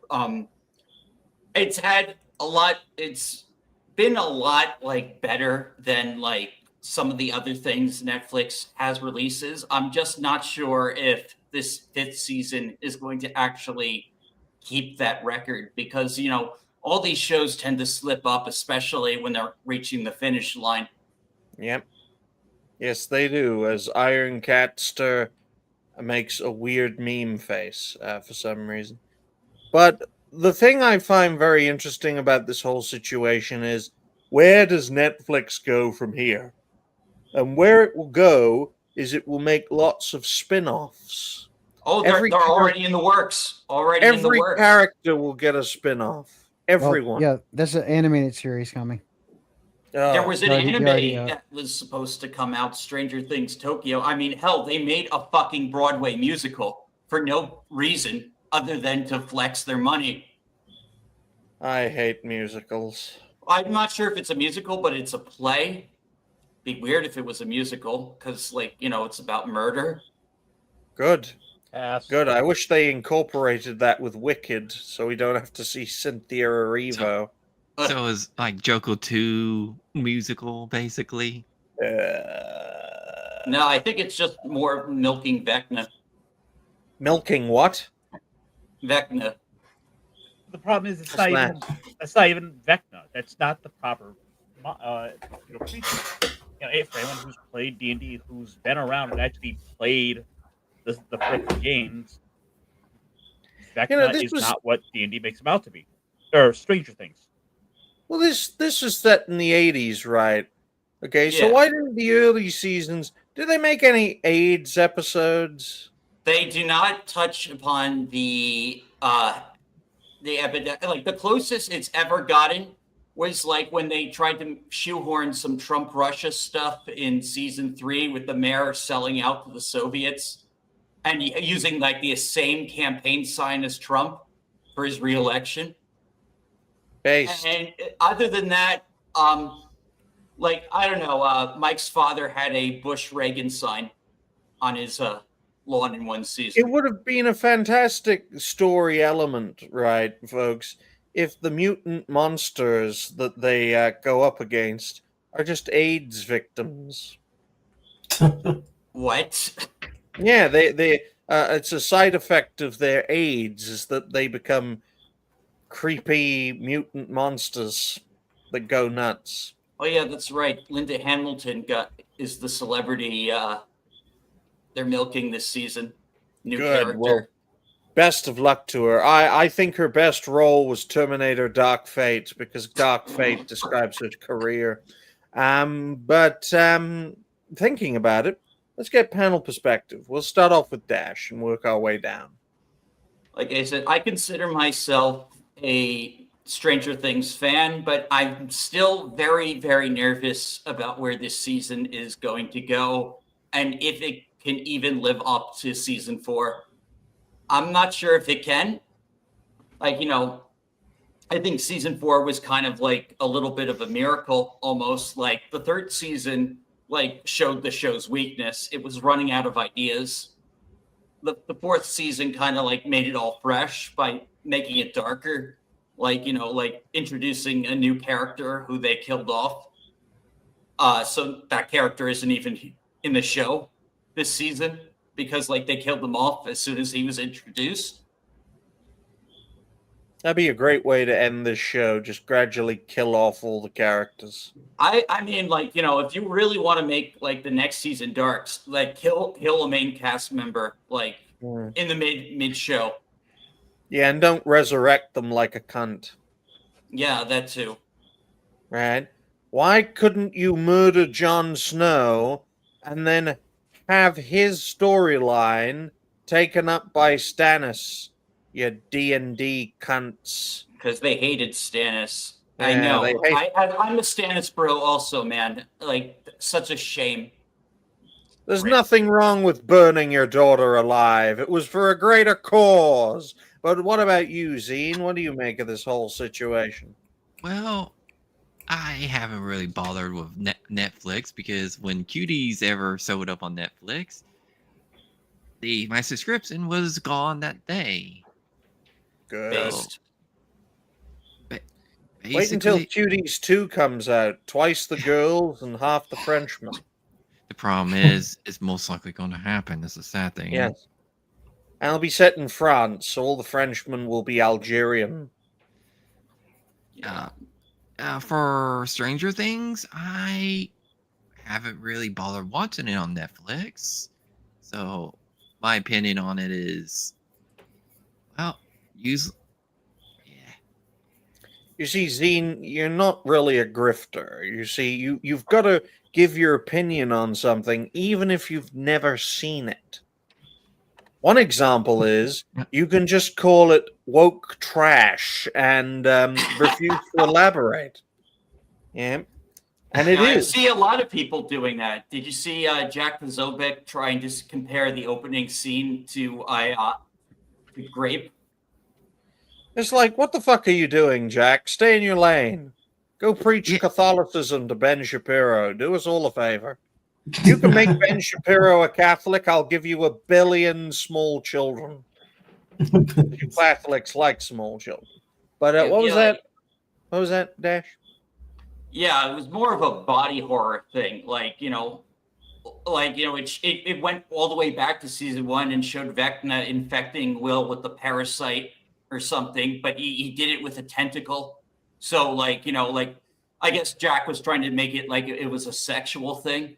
it's had a lot. It's been a lot like better than like some of the other things Netflix has releases. I'm just not sure if this 5th season is going to actually keep that record, because all these shows tend to slip up, especially when they're reaching the finish line. Yep. Yes, they do, as Ironcaster makes a weird meme face for some reason. But the thing I find very interesting about this whole situation is, where does Netflix go from here? And where it will go is it will make lots of spin-offs. Oh, they're already in the works. Every character will get a spin-off. Everyone. Well, yeah, there's an animated series coming. There was an anime that was supposed to come out, Stranger Things Tokyo. I mean, hell, they made a fucking Broadway musical for no reason other than to flex their money. I hate musicals. I'm not sure if it's a musical, but it's a play. Be weird if it was a musical, because, it's about murder. Good. Good. I wish they incorporated that with Wicked, so we don't have to see Cynthia Erivo. So is like Joker 2 musical, basically? No, I think it's just more milking Vecna. Milking what? Vecna. The problem is that's not even Vecna. That's not the proper creature. hey, for anyone who's played D&D, who's been around and actually played the frickin' games, Vecna is not what D&D makes him out to be, or Stranger Things. Well, this is set in the 80s, right? Okay, so why didn't the early seasons? Did they make any AIDS episodes? They do not touch upon the epidemic. Like the closest it's ever gotten was like when they tried to shoehorn some Trump Russia stuff in season 3 with the mayor selling out to the Soviets and using like the same campaign sign as Trump for his reelection. Based. And other than that, like I don't know, Mike's father had a Bush Reagan sign on his lawn in one season. It would have been a fantastic story element, right, folks, if the mutant monsters that they go up against are just AIDS victims. What? Yeah, they it's a side effect of their AIDS is that they become creepy mutant monsters that go nuts. Oh yeah, that's right. Linda Hamilton is the celebrity they're milking this season. New character. Well, best of luck to her. I think her best role was Terminator Dark Fate because Dark Fate describes her career. But thinking about it, let's get panel perspective. We'll start off with Dash and work our way down. Like I said, I consider myself a Stranger Things fan, but I'm still very, very nervous about where this season is going to go and if it can even live up to season 4. I'm not sure if it can. Like, I think season 4 was kind of like a little bit of a miracle, almost. Like the 3rd season, like showed the show's weakness. It was running out of ideas. The 4th season kind of like made it all fresh by making it darker. Like, like introducing a new character who they killed off. So that character isn't even in the show this season because like they killed him off as soon as he was introduced. That'd be a great way to end this show. Just gradually kill off all the characters. I mean, like, if you really want to make like the next season darks, like kill a main cast member like in the mid show. Yeah, and don't resurrect them like a cunt. Yeah, that too. Right? Why couldn't you murder Jon Snow and then have his storyline taken up by Stannis? You D&D cunts. Because they hated Stannis. Yeah, I know. I'm a Stannis bro also, man. Like, such a shame. There's nothing wrong with burning your daughter alive. It was for a greater cause. But what about you, Zine? What do you make of this whole situation? Well, I haven't really bothered with Netflix because when Cuties ever showed up on Netflix, my subscription was gone that day. Good. So, wait until Cuties 2 comes out. Twice the girls and half the Frenchmen. The problem is, it's most likely going to happen. That's a sad thing. Yes. And it'll be set in France, so all the Frenchmen will be Algerian. For Stranger Things, I haven't really bothered watching it on Netflix. So, my opinion on it is, well, You see, Zine, you're not really a grifter. You see, you've got to give your opinion on something, even if you've never seen it. One example is you can just call it woke trash and refuse to elaborate. Yeah, and it is. I see a lot of people doing that. Did you see Jack Posobiec trying to compare the opening scene to Grape? It's like, what the fuck are you doing, Jack? Stay in your lane. Go preach Catholicism to Ben Shapiro. Do us all a favor. You can make Ben Shapiro a Catholic, I'll give you 1 billion small children. You Catholics like small children. But what was that? What was that, Dash? Yeah, it was more of a body horror thing. It went all the way back to season 1 and showed Vecna infecting Will with the parasite or something, but he did it with a tentacle. So I guess Jack was trying to make it like it was a sexual thing.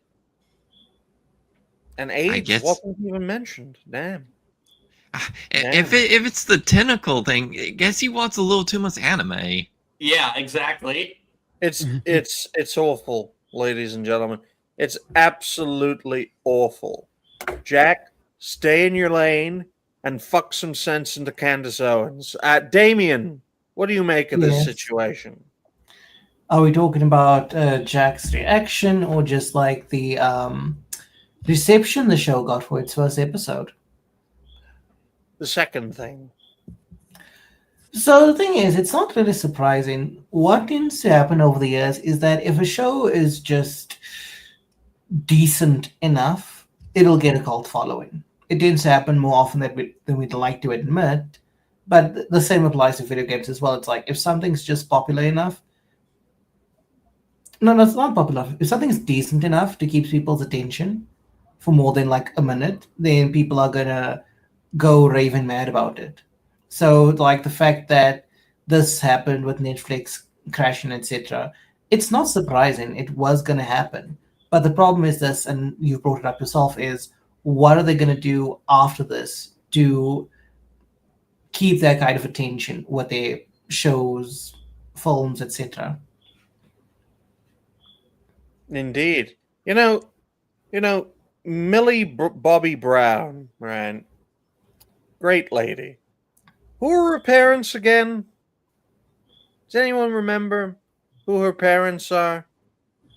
And AIDS guess- wasn't even mentioned. Damn. If it's the tentacle thing, I guess he wants a little too much anime. Yeah, exactly. It's awful, ladies and gentlemen. It's absolutely awful. Jack, stay in your lane and fuck some sense into Candace Owens. Damien, what do you make of this Yes. situation? Are we talking about Jack's reaction or just like the reception the show got for its first episode? The second thing. So the thing is, it's not really surprising. What tends to happen over the years is that if a show is just decent enough, it'll get a cult following. It tends to happen more often than we'd like to admit, but the same applies to video games as well. It's like if something's just popular enough, no, it's not popular. If something's decent enough to keep people's attention for more than like a minute, then people are gonna go raving mad about it. So, like the fact that this happened with Netflix crashing, etc., it's not surprising. It was gonna happen. But the problem is this, and you brought it up yourself, is what are they gonna do after this to keep that kind of attention with their shows, films, etc.? Indeed. You know, Millie Bobby Brown, right? Great lady. Who are her parents again? Does anyone remember who her parents are?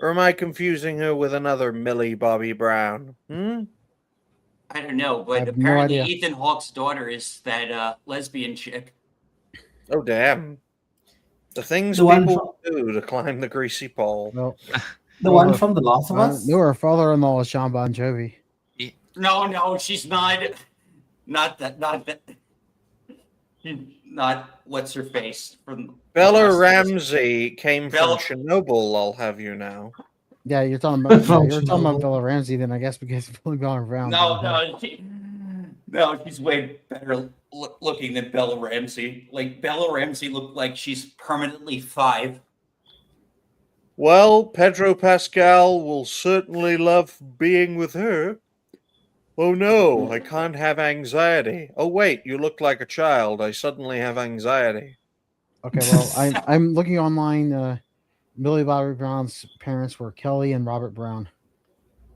Or am I confusing her with another Millie Bobby Brown? I don't know, I but have no apparently idea. Ethan Hawke's daughter is that lesbian chick. Oh, damn. The things The one people do to climb the greasy pole. Well, The one from The Last of Us? no, her father-in-law is Sean Bon Jovi. No, she's not. Not that. Not what's her face from Bella Last of Us. Ramsey came Bella- from Chernobyl, I'll have you know. Yeah, you're talking about From you're talking about Chernobyl. Bella Ramsey, then I guess because Billy Bob Brown. No, she's way better looking than Bella Ramsey. Like Bella Ramsey looked like she's permanently 5. Well, Pedro Pascal will certainly love being with her. Oh no, I can't have anxiety. Oh wait, you look like a child. I suddenly have anxiety. Okay, well, I'm looking online. Billy Bobby Brown's parents were Kelly and Robert Brown.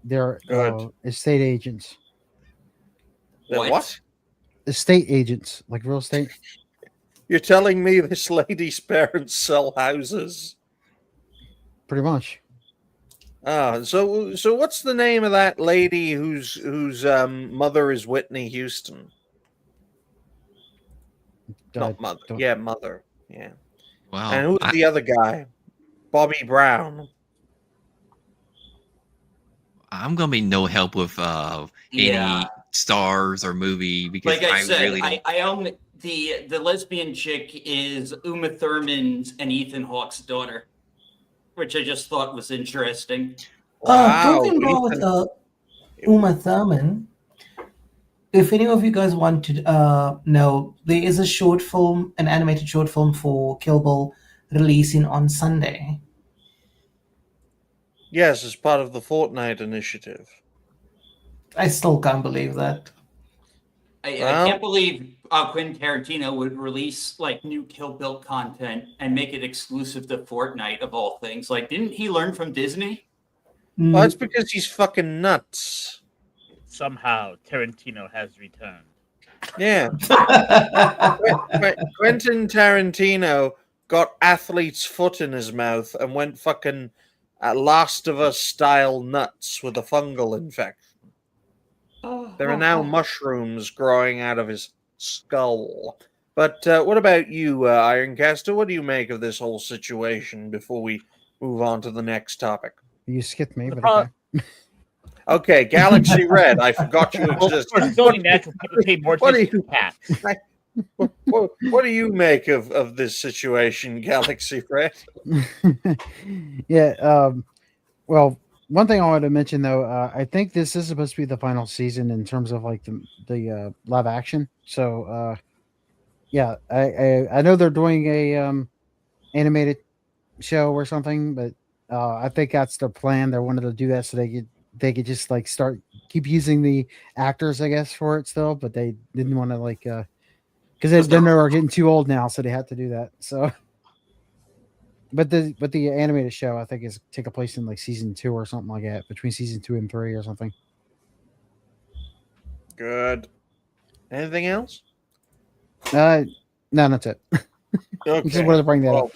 They're Good. estate agents. What? Estate agents, like real estate. You're telling me this lady's parents sell houses? Pretty much. So what's the name of that lady whose mother is Whitney Houston? Not mother. don't- Yeah, mother. Yeah. Wow. And who's the other guy? Bobby Brown. I'm gonna be no help with any Yeah. stars or movie because Like I said, really don't. I own the lesbian chick is Uma Thurman's and Ethan Hawke's daughter, which I just thought was interesting. Talking Ethan- about Uma Thurman, if any of you guys want to know, there is a short film, an animated short film for Kill Bill releasing on Sunday. Yes, as part of the Fortnite initiative. I still can't believe that. I Well- can't believe Quentin Tarantino would release like new Kill Bill content and make it exclusive to Fortnite of all things. Like, didn't he learn from Disney? Well, that's because he's fucking nuts. Somehow Tarantino has returned. Yeah. Quentin Tarantino got athlete's foot in his mouth and went fucking Last of Us style nuts with a fungal infection. There are now mushrooms growing out of his skull. But what about you, Ironcaster? What do you make of this whole situation before we move on to the next topic? You skipped me, The but pro- okay. Okay, Galaxy Red. I forgot you Well, existed. it's only natural people pay more What do attention you- to cats. What do you make of this situation, Galaxy Red? Yeah. Well, one thing I wanted to mention though, I think this is supposed to be the final season in terms of like the live action. So, yeah, I know they're doing a animated show or something, but I think that's their plan. They wanted to do that so they could just like keep using the actors, I guess, for it still, but they didn't want to like because then they were getting too old now, so they had to do that. So, but the animated show I think is taking place in like season 2 or something like that, between season 2 and 3 or something. Good. Anything else? No, that's it. Okay. Just wanted to bring that up.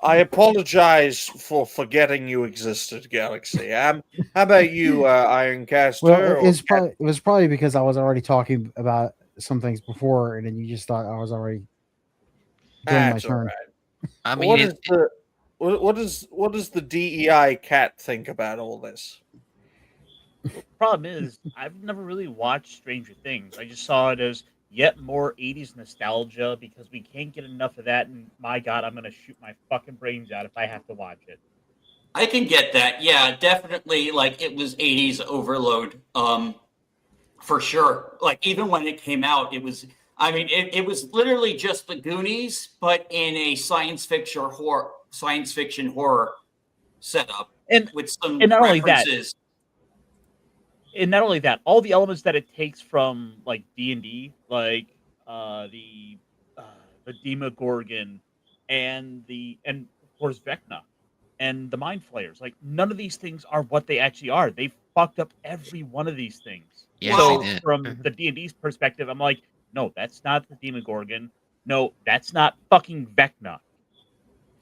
I apologize for forgetting you existed, Galaxy. How about you, Ironcaster? Well, it was probably because I was already talking about some things before, and then you just thought I was already doing my That's all turn. right. I mean, what does the DEI cat think about all this? Problem is, I've never really watched Stranger Things. I just saw it as yet more 80s nostalgia because we can't get enough of that. And my God, I'm going to shoot my fucking brains out if I have to watch it. I can get that. Yeah, definitely. Like it was 80s overload. For sure. Like even when it came out, it was. I mean, it was literally just the Goonies, but in a science fiction horror setup, And with some not only that, references. and not only that, all the elements that it takes from like D&D, like the Demogorgon, and of course Vecna, and the Mind Flayers. Like none of these things are what they actually are. They fucked up every one of these things. Yes, So they did. from the D&D's perspective, I'm like, no, that's not the Demogorgon. No, that's not fucking Vecna.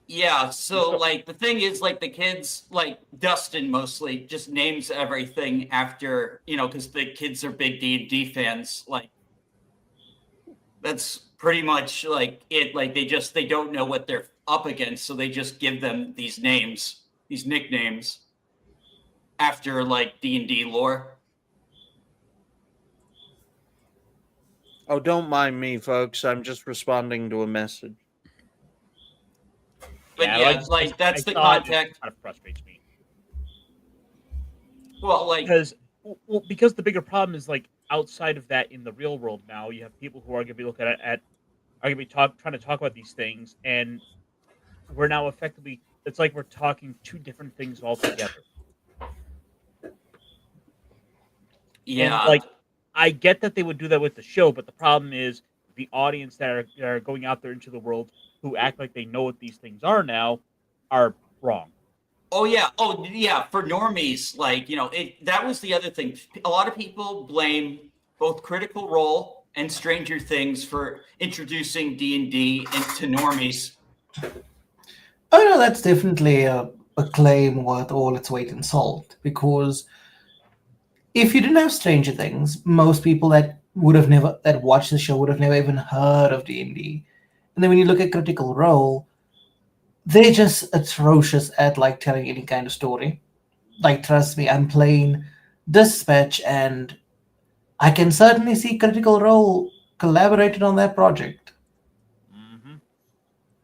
Yeah, so like the thing is, like the kids, like Dustin mostly just names everything after, because the kids are big D&D fans. Like that's pretty much like it. Like they don't know what they're up against, so they just give them these names, these nicknames after like D&D lore. Oh, don't mind me, folks. I'm just responding to a message. But yeah, like that's the context. Kind of frustrates me. Well, like because the bigger problem is like outside of that in the real world now, you have people who are going to be looking at are going to be trying to talk about these things, and we're now effectively it's like we're talking two different things altogether. Yeah, and, like I get that they would do that with the show, but the problem is the audience that are going out there into the world who act like they know what these things are now are wrong. Oh yeah. For normies, like that was the other thing. A lot of people blame both Critical Role and Stranger Things for introducing D&D into normies. Oh no, that's definitely a claim worth all its weight in salt. Because if you didn't have Stranger Things, most people that watched the show would have never even heard of D&D. And then when you look at Critical Role, they're just atrocious at like telling any kind of story. Like, trust me, I'm playing Dispatch, and I can certainly see Critical Role collaborated on that project. Mm-hmm.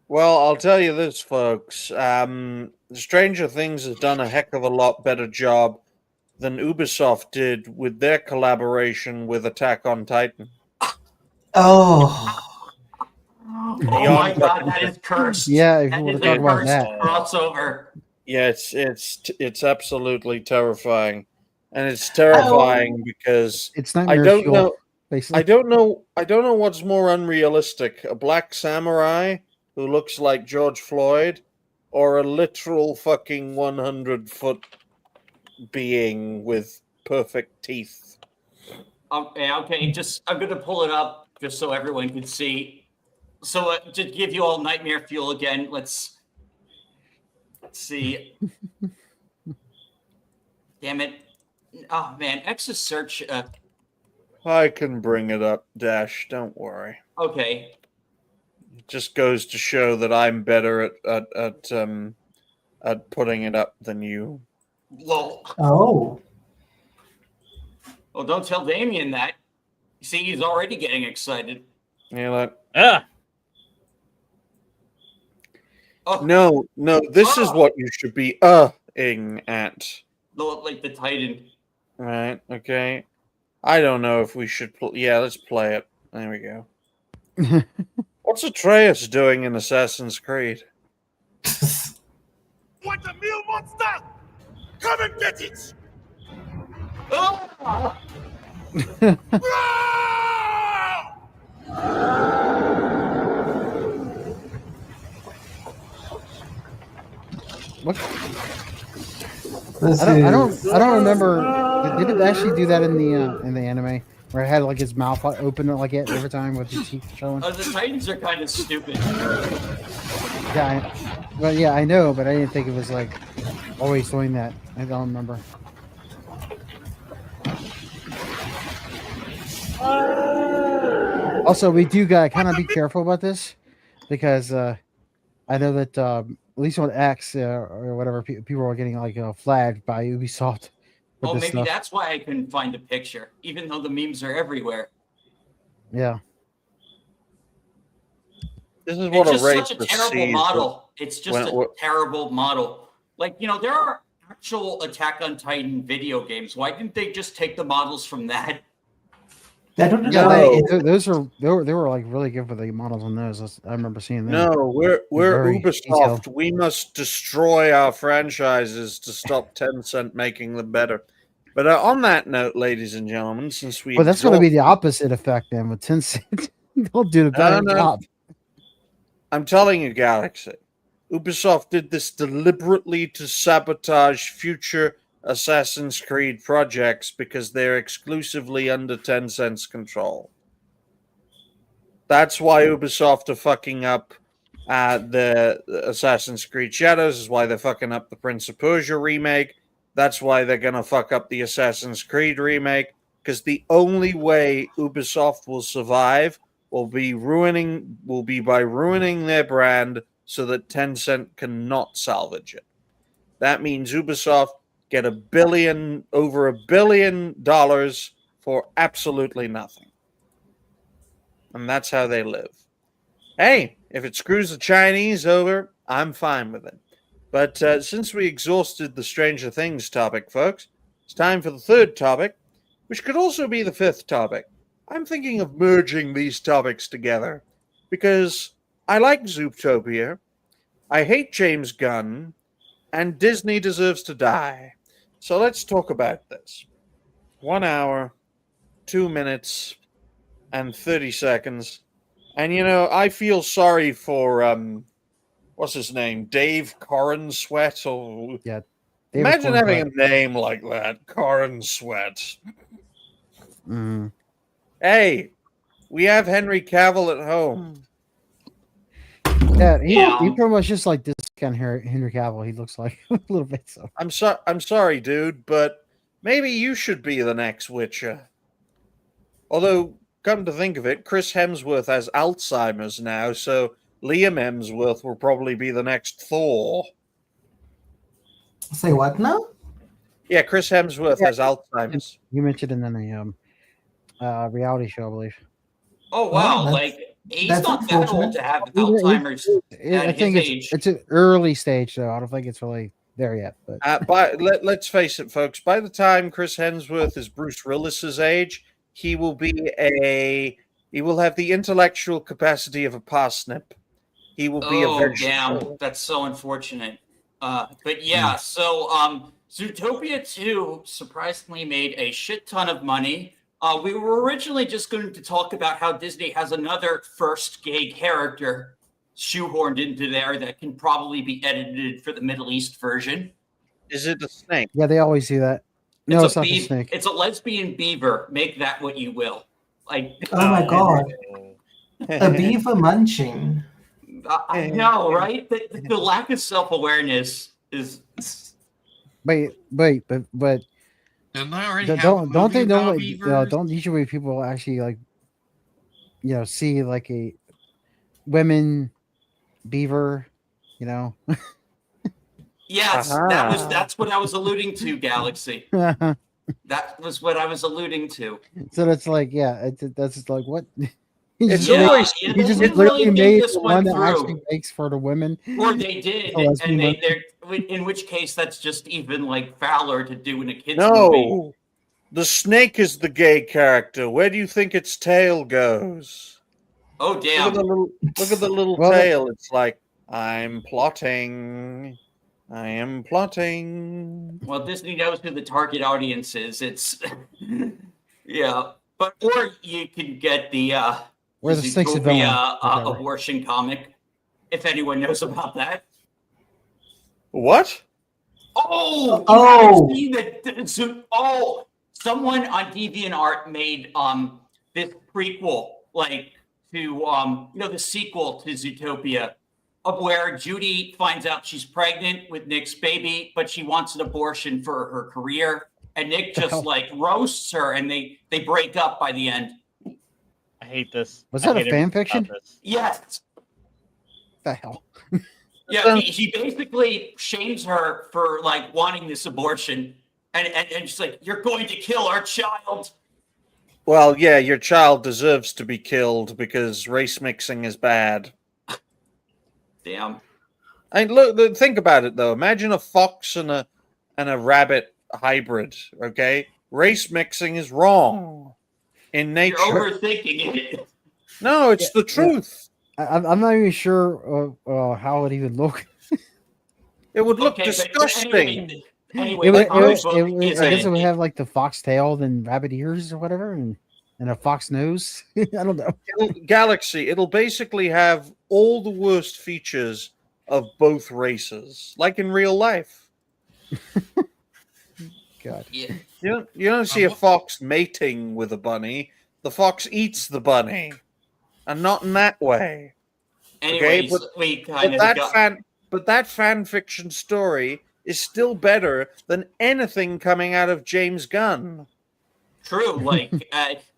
Well, I'll tell you this, folks. Stranger Things has done a heck of a lot better job than Ubisoft did with their collaboration with Attack on Titan. Oh my God, that is cursed. Yeah, if you That want is to talk a about cursed that. crossover. Yeah, it's absolutely terrifying, and it's terrifying because It's I nightmare don't fuel, know. basically. I don't know what's more unrealistic: a black samurai who looks like George Floyd, or a literal fucking 100-foot being with perfect teeth. Okay. I'm gonna pull it up just so everyone can see. So to give you all nightmare fuel again, let's see. Damn it! Oh man, X's search. I can bring it up, Dash. Don't worry. Okay. It just goes to show that I'm better at putting it up than you. Lol. Oh. Well, don't tell Damien that. You see, he's already getting excited. You know, Oh, no, this is what you should be ing at. like the Titan. Right, okay. I don't know if we should yeah, let's play it. There we go. What's Atreus doing in Assassin's Creed? Want a meal, monster? Come and get it! Oh! What? This I is don't remember. Did it actually do that in the anime where it had like his mouth open like it every time with his teeth showing? The Titans are kind of stupid. Yeah, I know, but I didn't think it was like always doing that. I don't remember. Also, we do gotta kind of be careful about this because I know that at least on X or whatever, people are getting like flagged by Ubisoft. Oh, This maybe stuff. that's why I couldn't find a picture, even though the memes are everywhere. Yeah. This is what It's a just such a terrible model. It's just a terrible model. Like, there are actual Attack on Titan video games. Why didn't they just take the models from that? I don't Yeah, know. those they were like really good for the models on those. I remember seeing them. No, we're Very Ubisoft. detailed. We must destroy our franchises to stop Tencent making them better. But on that note, ladies and gentlemen, since we Well, that's going to be the opposite effect then with Tencent. They'll do the better job. I'm telling you, Galaxy, Ubisoft did this deliberately to sabotage future Assassin's Creed projects because they're exclusively under Tencent's control. That's why Ubisoft are fucking up the Assassin's Creed Shadows. Is why they're fucking up the Prince of Persia remake. That's why they're gonna fuck up the Assassin's Creed remake. Because the only way Ubisoft will survive will be by ruining their brand so that Tencent cannot salvage it. That means Ubisoft get over $1 billion for absolutely nothing. And that's how they live. Hey, if it screws the Chinese over, I'm fine with it. But since we exhausted the Stranger Things topic, folks, it's time for the third topic, which could also be the fifth topic. I'm thinking of merging these topics together because I like Zootopia, I hate James Gunn, and Disney deserves to die. So let's talk about this. 1 hour, 2 minutes, and 30 seconds. And, I feel sorry for, what's his name? Dave Corrin Sweat? Or... Yeah. Imagine having a name like that, Corrin Sweat. Mm. Hey, we have Henry Cavill at home. Yeah, he pretty much just like this kind of Henry Cavill. He looks like a little bit so. I'm sorry, dude, but maybe you should be the next Witcher. Although, come to think of it, Chris Hemsworth has Alzheimer's now, so Liam Hemsworth will probably be the next Thor. Say what now? Yeah, Chris Hemsworth has Alzheimer's. You mentioned it in a reality show, I believe. Oh, wow. Oh, he's not that old to have Alzheimer's I think it's an early stage, though. I don't think it's really there yet. But let's face it, folks. By the time Chris Hemsworth is Bruce Willis's age, he will have the intellectual capacity of a parsnip. He will be a vegetable. Damn. That's so unfortunate. But yeah, so Zootopia 2 surprisingly made a shit ton of money. We were originally just going to talk about how Disney has another first gay character shoehorned into there that can probably be edited for the Middle East version. Is it a snake? Yeah, they always do that. No, it's not a snake. It's a lesbian beaver. Make that what you will. Oh my god. A beaver munching. I know, right? The lack of self-awareness is... But don't usually people actually see like a women beaver, Yes, that's what I was alluding to, Galaxy. That was what I was alluding to. So that's like, that's just like what. You just literally made the one that actually makes for the women. Or they did, and in which case that's just even like fouler to do in a kids movie. No, the snake is the gay character. Where do you think its tail goes? Oh damn! Look at the little tail. It's like, I'm plotting. I am plotting. Well, Disney knows who the target audience is. It's yeah, but or you can get the Where the snakes of Venom, Zootopia abortion comic, if anyone knows about that. What? Oh, Oh. you haven't seen oh, someone on DeviantArt made this prequel, like to the sequel to Zootopia, of where Judy finds out she's pregnant with Nick's baby, but she wants an abortion for her career, and Nick just like roasts her, and they break up by the end. I hate this. Was that I a hate fan everything fiction? about this. Yes. The hell? Yeah, he basically shames her for like wanting this abortion, and she's like, "You're going to kill our child." Well, yeah, your child deserves to be killed because race mixing is bad. Damn. I mean, look, think about it though. Imagine a fox and a rabbit hybrid. Okay, race mixing is wrong in nature. You're overthinking it. No, it's the truth. I'm not even sure how it even look. It would look Okay, but disgusting. Anyway, I a guess it would have like the fox tail, then rabbit ears or whatever, and a fox nose. I don't know. Galaxy. It'll basically have all the worst features of both races, like in real life. God. Yeah. You don't see a fox mating with a bunny. The fox eats the bunny, and not in that way. Anyways, but we kind of But that fan fiction story is still better than anything coming out of James Gunn. true. Like,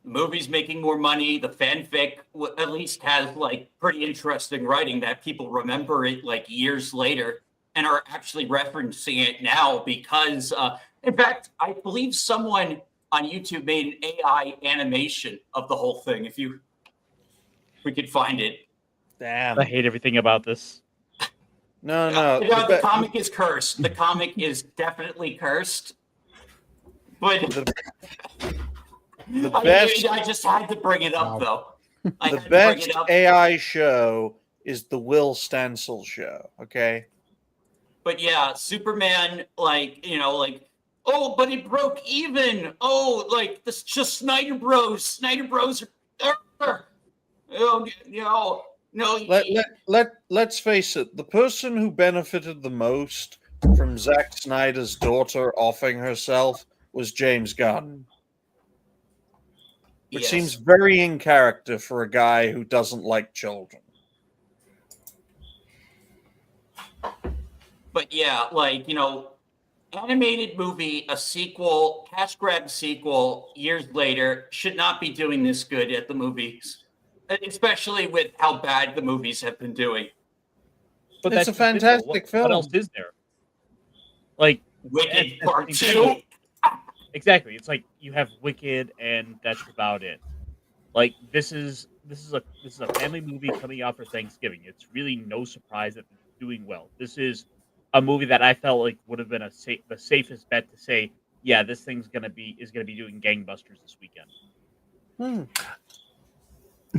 movies making more money. The fanfic at least has like pretty interesting writing that people remember it like years later and are actually referencing it now because, in fact, I believe someone on YouTube made an AI animation of the whole thing. If we could find it. Damn. I hate everything about this. No. The comic is cursed. The comic is definitely cursed. But I just had to bring it up, though. The best AI show is the Will Stansel show, okay? But yeah, Superman, oh, but it broke even. Oh, like, this just Snyder Bros. Snyder Bros. Let's face it. The person who benefited the most from Zack Snyder's daughter offing herself was James Gunn. Which seems very in character for a guy who doesn't like children. But yeah, animated movie, a sequel, cash grab sequel years later should not be doing this good at the movies, especially with how bad the movies have been doing. But it's a fantastic film. What else is there? Like Wicked Part 2. Exactly. It's like you have Wicked, and that's about it. Like this is a family movie coming out for Thanksgiving. It's really no surprise that it's doing well. This is a movie that I felt like would have been the safest bet to say, yeah, this thing's gonna be doing gangbusters this weekend.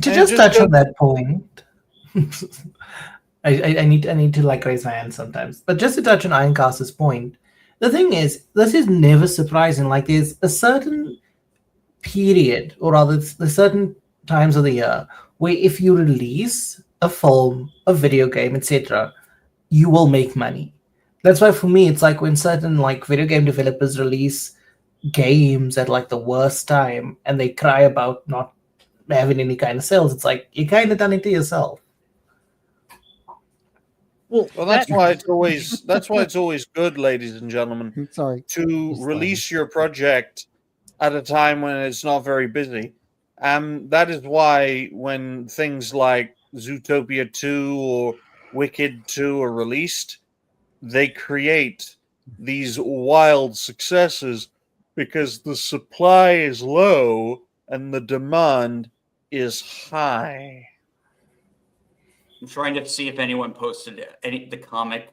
To just touch on that point, I need to like raise my hand sometimes. But just to touch on Ironcast's point, the thing is, this is never surprising. Like, there's a certain period, or rather, there's certain times of the year where if you release a film, a video game, etc., you will make money. That's why for me, it's like when certain like video game developers release games at like the worst time and they cry about not having any kind of sales. It's like you kind of done it to yourself. Well, that's why it's always good, ladies and gentlemen, to release your project at a time when it's not very busy. That is why when things like Zootopia 2 or Wicked 2 are released, they create these wild successes because the supply is low and the demand is high. I'm trying to see if anyone posted the comic.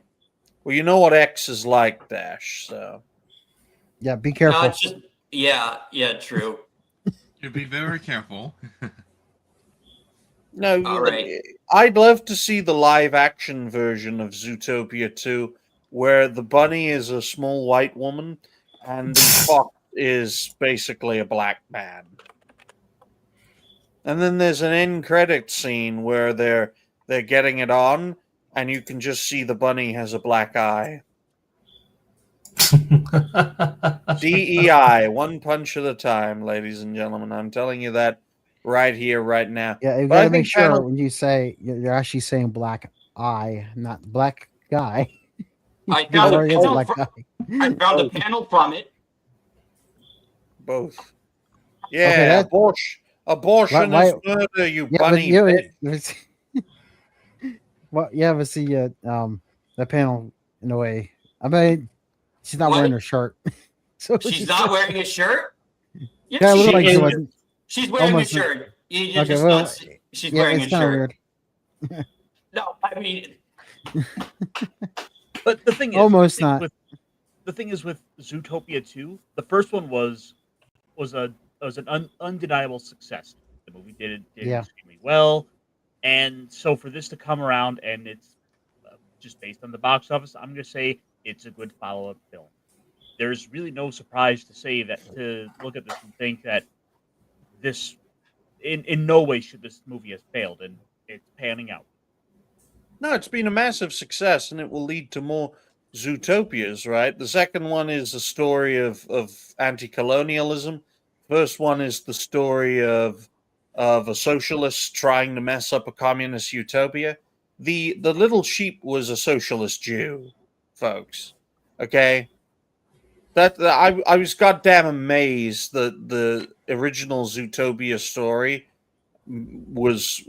Well, you know what X is like, Dash, so. Yeah, be careful. No, it's just, yeah, true. You be very careful. No, all right. I'd love to see the live action version of Zootopia 2 where the bunny is a small white woman and the fox is basically a black man. And then there's an end credit scene where they're getting it on, and you can just see the bunny has a black eye. DEI, one punch at a time, ladies and gentlemen. I'm telling you that right here, right now. Yeah, you But got I to make think sure panel- when you say you're actually saying black eye, not black guy. I Because found there a already is panel. black From, guy. I found a panel from it. Both. Yeah, that- abortion Why- is murder, you Yeah, bunny but bitch. well, yeah, but see, the panel in a way. I mean, she's not What? wearing her shirt, so She's not wearing a shirt. Yeah, Yeah, it looked she like she is. wasn't. She's wearing almost- a shirt. You Okay, just well, not see- she's Yeah, wearing it's a kind of shirt. weird. No, I mean, But the thing is, Almost not. The thing is with Zootopia 2, the first one was an undeniable success. The movie did Yeah. extremely well, and so for this to come around and it's just based on the box office, I'm going to say it's a good follow-up film. There's really no surprise to look at this and think that this in no way should this movie have failed, and it's panning out. No, it's been a massive success, and it will lead to more Zootopias, right? The second one is a story of anti-colonialism. First one is the story of a socialist trying to mess up a communist utopia. The little sheep was a socialist Jew, folks. Okay? I was goddamn amazed that the original Zootopia story was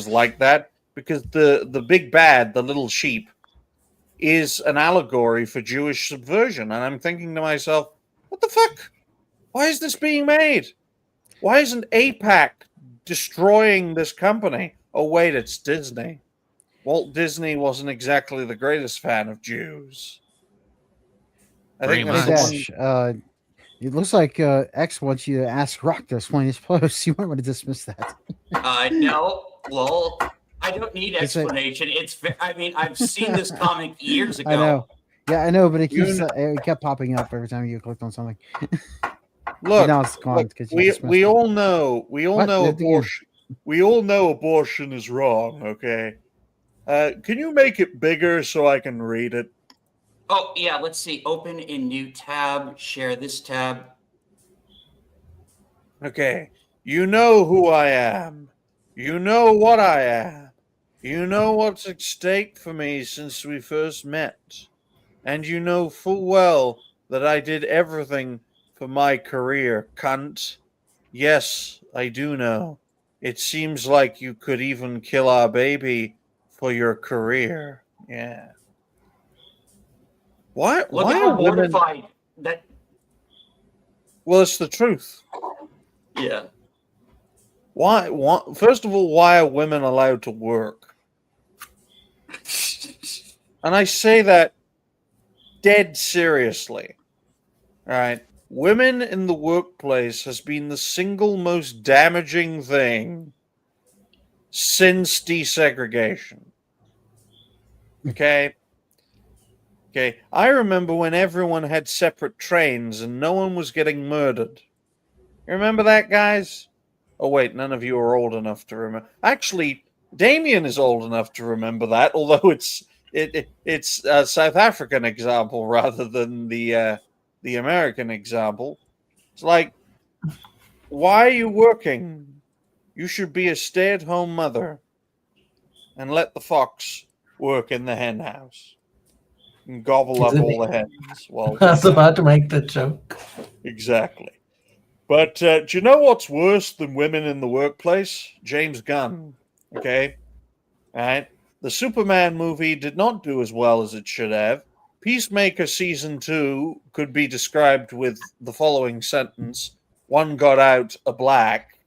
like that, because the big bad, the little sheep, is an allegory for Jewish subversion. And I'm thinking to myself, what the fuck? Why is this being made? Why isn't APAC destroying this company? Oh, wait, it's Disney. Walt Disney wasn't exactly the greatest fan of Jews. I think Pretty that's much. the one. It looks like X wants you to ask Rock to explain his post. You might want to dismiss that. no. Well, I don't need It's a- explanation. I mean, I've seen this comic years ago. I know. Yeah, I know, but it You keeps kn- it kept popping up every time you clicked on something. Look, now it's gone look, because you we dismissed we it. all know What? Do it again. abortion. We all know abortion is wrong. Okay, can you make it bigger so I can read it? Oh, yeah, let's see. Open a new tab. Share this tab. Okay, you know who I am. You know what I am. You know what's at stake for me since we first met. And you know full well that I did everything for my career, cunt. Yes, I do know. It seems like you could even kill our baby for your career. Yeah. Why Look why how are women... mortified that. Well, it's the truth. Yeah. Why? First of all, why are women allowed to work? And I say that dead seriously. All right. Women in the workplace has been the single most damaging thing since desegregation. Okay? Okay. I remember when everyone had separate trains and no one was getting murdered. You remember that, guys? Oh, wait, none of you are old enough to remember. Actually, Damien is old enough to remember that, although it's a South African example rather than the American example. It's like, why are you working? You should be a stay-at-home mother and let the fox work in the hen house and gobble up all the hens. Well, I was about to make the joke. exactly. But do you know what's worse than women in the workplace? James Gunn. Okay? All right? The Superman movie did not do as well as it should have. Peacemaker Season 2 could be described with the following sentence. One got out a black.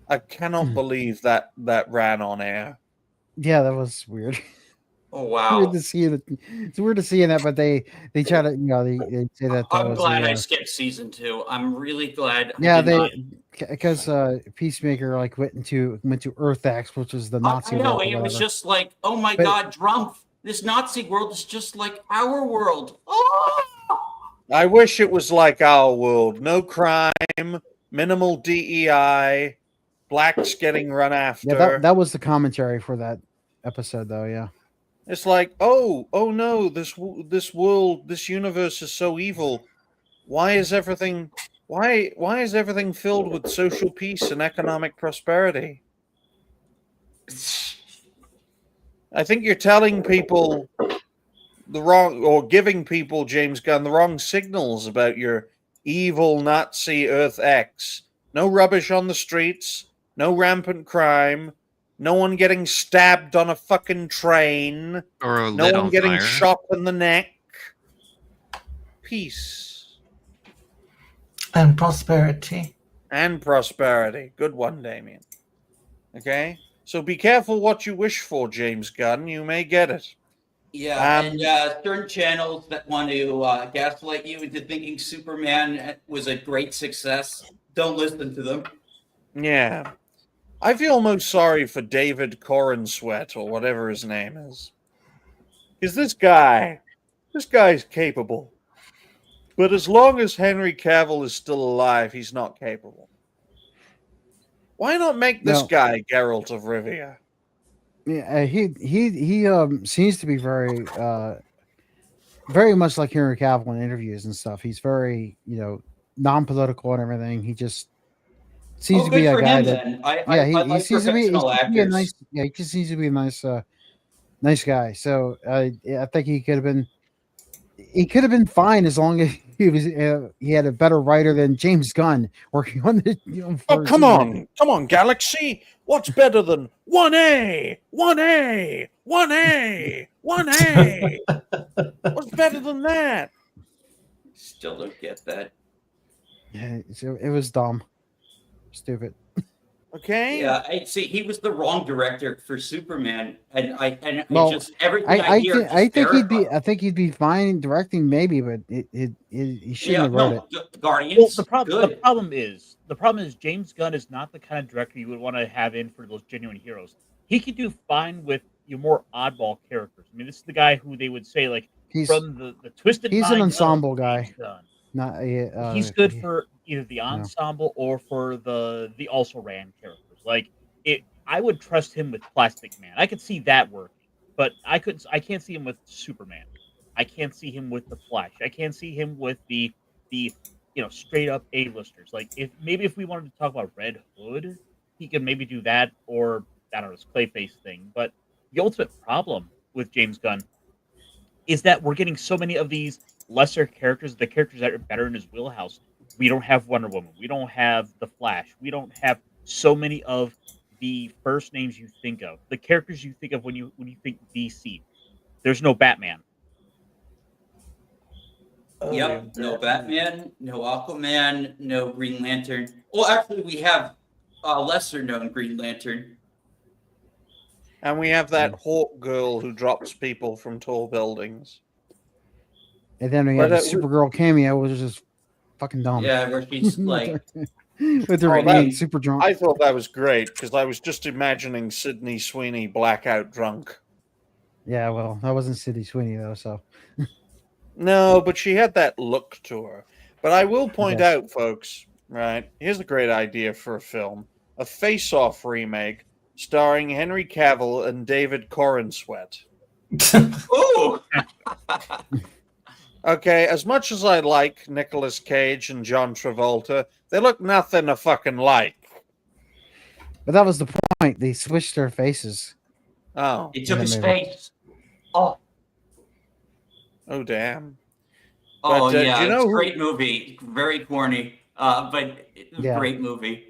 I cannot believe that ran on air. Yeah, that was weird. Oh, Weird wow. to see it. It's weird to see that, but they try to they say that. I'm was glad the, I skipped season 2. I'm really glad. I Yeah, did not. because Peacemaker like went to Earth X, which is the I Nazi. know. world or It was whatever. just like, oh my But- God, Drumpf. This Nazi world is just like our world. Oh! I wish it was like our world. No crime, minimal DEI, blacks getting run after. Yeah, that was the commentary for that episode, though. Yeah. It's like, oh no, this world, this universe is so evil. Why is everything filled with social peace and economic prosperity? I think you're telling people the wrong, or giving people, James Gunn, the wrong signals about your evil Nazi Earth X. No rubbish on the streets, no rampant crime, no one getting stabbed on a fucking train, Or no lit one on getting fire. shot in the neck. Peace. And prosperity. And prosperity. Good one, Damien. Okay? So be careful what you wish for, James Gunn. You may get it. Yeah, and certain channels that want to gaslight you into thinking Superman was a great success, don't listen to them. Yeah. I feel most sorry for David Corenswet, or whatever his name is. Because this guy's capable. But as long as Henry Cavill is still alive, he's not capable. Why not make this guy Geralt of Rivia? Yeah, he seems to be very much like Henry Cavill in interviews and stuff. He's very, non-political and everything. He just seems to be a guy that he seems to be a nice. Yeah, he just seems to be a nice guy. So I think he could have been fine as long as he had a better writer than James Gunn working on the. Oh, come on, Galaxy! What's better than 1A? What's better than that? Still don't get that. Yeah, it was dumb, stupid. Okay. Yeah, I see. He was the wrong director for Superman, and everything I think he'd be fine directing, maybe, but he shouldn't have wrote it. Guardians. Well, the problem is James Gunn is not the kind of director you would want to have in for those genuine heroes. He could do fine with your more oddball characters. I mean, this is the guy who they would say from the Twisted. He's an ensemble guy. He's good for either the ensemble or for the also ran characters. I would trust him with Plastic Man. I could see that working, but I can't see him with Superman. I can't see him with the Flash. I can't see him with the straight up A-listers. If we wanted to talk about Red Hood, he could maybe do that, or I don't know, this Clayface thing. But the ultimate problem with James Gunn is that we're getting so many of these lesser characters, the characters that are better in his wheelhouse. We don't have Wonder Woman. We don't have the Flash. We don't have so many of the first names you think of, the characters you think of when you think DC. There's no Batman. Yep, no Batman, no Aquaman, no Green Lantern. Well, actually, we have a lesser-known Green Lantern. And we have that Hawk girl who drops people from tall buildings. And then we have the Supergirl cameo, which is just fucking dumb. Yeah, where she's like... with her super drunk. I thought that was great, because I was just imagining Sydney Sweeney blackout drunk. Yeah, well, that wasn't Sydney Sweeney, though, so... No, but she had that look to her. But I will point out, folks, right, here's a great idea for a film. A Face-Off remake starring Henry Cavill and David Corenswet. Ooh! Okay, as much as I like Nicolas Cage and John Travolta, they look nothing a fucking like. But that was the point. They switched their faces. Oh. He took his face. Oh. Oh, damn. Oh, but, yeah, it's a great movie. Very corny, but great movie.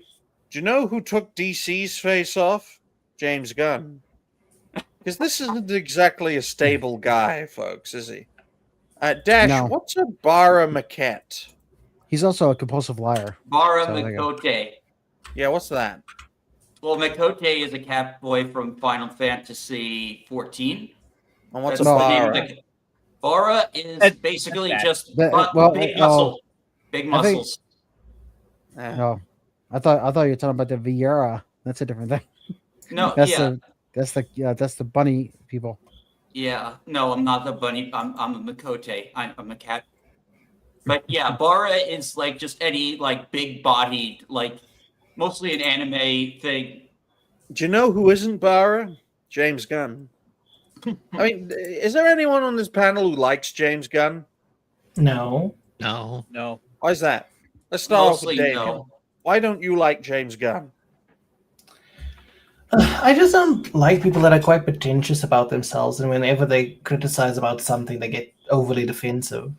Do you know who took DC's face off? James Gunn. Because this isn't exactly a stable guy, folks, is he? Dash, what's a Bara Maquette? He's also a compulsive liar. Bara Makote. Yeah, what's that? Well, Makote is a cat boy from Final Fantasy 14. And what's a Bara? Bara is basically just big muscle. Big muscles. No, I thought you were talking about the Viera. That's a different thing. No, that's the bunny people. Yeah, no, I'm not the bunny. I'm a Makote. I'm a cat. But yeah, Bara is like just any like big-bodied, like mostly an anime thing. Do you know who isn't Bara? James Gunn. I mean, is there anyone on this panel who likes James Gunn? No. No. No. Why is that? Let's start off with Mostly Damien. no. Why don't you like James Gunn? I just don't like people that are quite pretentious about themselves, and whenever they criticize about something, they get overly defensive.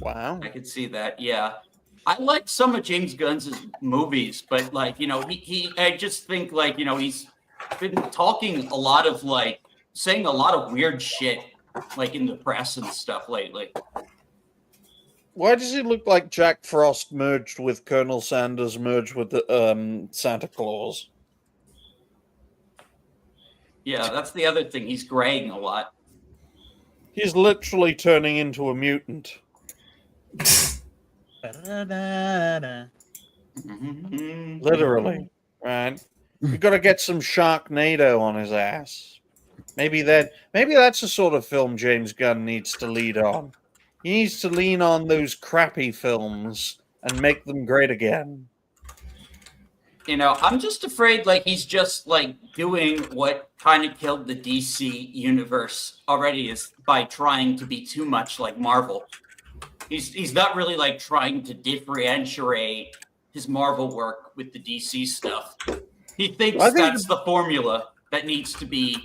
Wow. I could see that. Yeah, I like some of James Gunn's movies, but like I just think like he's been talking a lot of like saying a lot of weird shit like in the press and stuff lately. Why does he look like Jack Frost merged with Colonel Sanders merged with the, Santa Claus? Yeah, that's the other thing. He's graying a lot. He's literally turning into a mutant. Ba-da-da-da. Literally, right? We got to get some Sharknado on his ass. Maybe that's the sort of film James Gunn needs to lead on. He needs to lean on those crappy films and make them great again. I'm just afraid like he's just like doing what kind of killed the DC universe already is by trying to be too much like Marvel. He's not really like trying to differentiate his Marvel work with the DC stuff. He thinks that's the formula that needs to be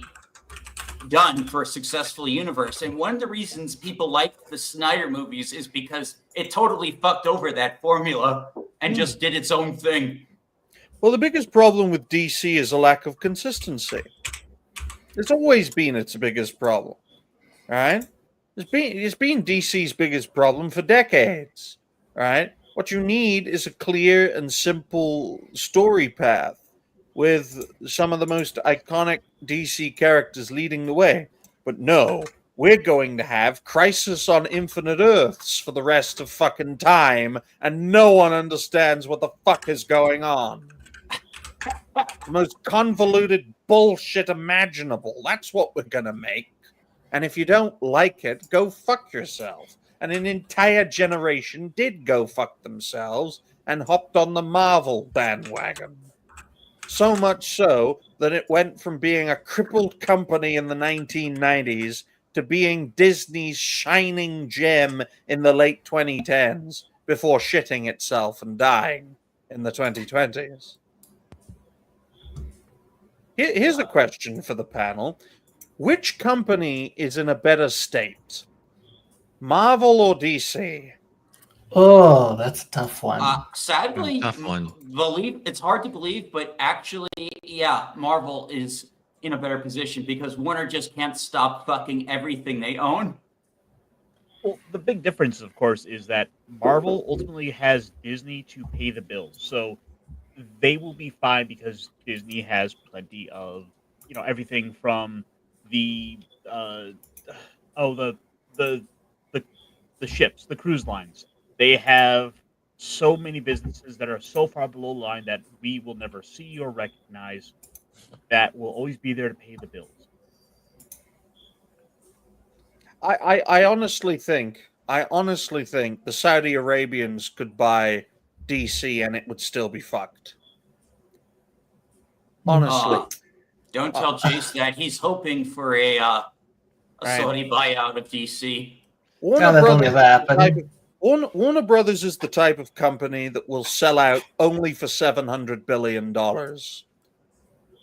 done for a successful universe. And one of the reasons people like the Snyder movies is because it totally fucked over that formula and just did its own thing. Well, the biggest problem with DC is a lack of consistency. It's always been its biggest problem, right? It's been DC's biggest problem for decades, right? What you need is a clear and simple story path with some of the most iconic DC characters leading the way. But no, we're going to have Crisis on Infinite Earths for the rest of fucking time, and no one understands what the fuck is going on. The most convoluted bullshit imaginable. That's what we're gonna make. And if you don't like it, go fuck yourself. And an entire generation did go fuck themselves and hopped on the Marvel bandwagon. So much so that it went from being a crippled company in the 1990s to being Disney's shining gem in the late 2010s before shitting itself and dying in the 2020s. Here's a question for the panel. Which company is in a better state? Marvel or DC? Oh, that's a tough one. Sadly, Tough one. It's hard to believe, but actually, yeah, Marvel is in a better position because Warner just can't stop fucking everything they own. Well, the big difference, of course, is that Marvel ultimately has Disney to pay the bills. So they will be fine because Disney has plenty of, everything from the ships, the cruise lines. They have so many businesses that are so far below the line that we will never see or recognize that will always be there to pay the bills. I honestly think the Saudi Arabians could buy DC and it would still be fucked. Honestly. Don't tell Jace that. He's hoping for a Saudi buyout of DC. Warner Brothers is the type of company that will sell out only for $700 billion.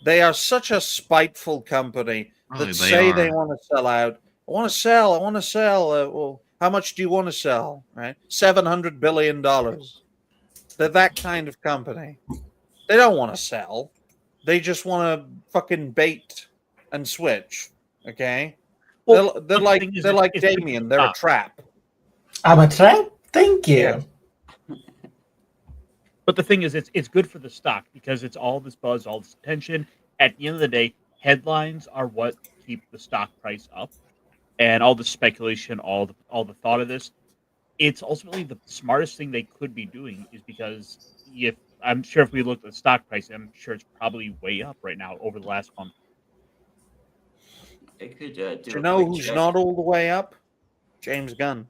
They are such a spiteful company that they want to sell out. I want to sell. Well, how much do you want to sell? Right? $700 billion. They're that kind of company. They don't want to sell. They just want to fucking bait and switch. Okay? Well, they're like Damien. They're a trap. I'm a trap? Thank you. Yeah. But the thing is, it's good for the stock because it's all this buzz, all this attention. At the end of the day, headlines are what keep the stock price up, and all the speculation, all the thought of this. It's ultimately the smartest thing they could be doing is because if we look at the stock price, I'm sure it's probably way up right now over the last month. They could Do do you a know quick who's check. not all the way up? James Gunn.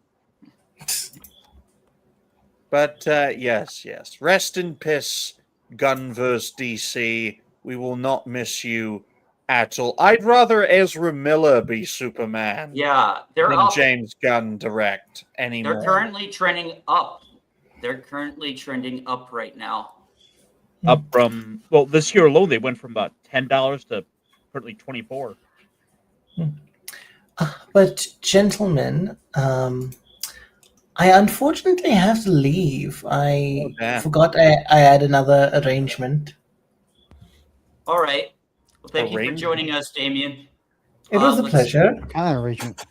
But yes. Rest in peace, Gunverse DC. We will not miss you at all. I'd rather Ezra Miller be Superman Yeah, they're than up. James Gunn direct They're anymore. currently trending up. They're currently trending up right now. Up from, well, this year alone, they went from about $10 to currently 24. But gentlemen, I unfortunately have to leave. I damn. forgot I had another arrangement. All right. Well, thank you for Arrangement? joining us, Damien. It was a Let's- pleasure. Kind of arrangement.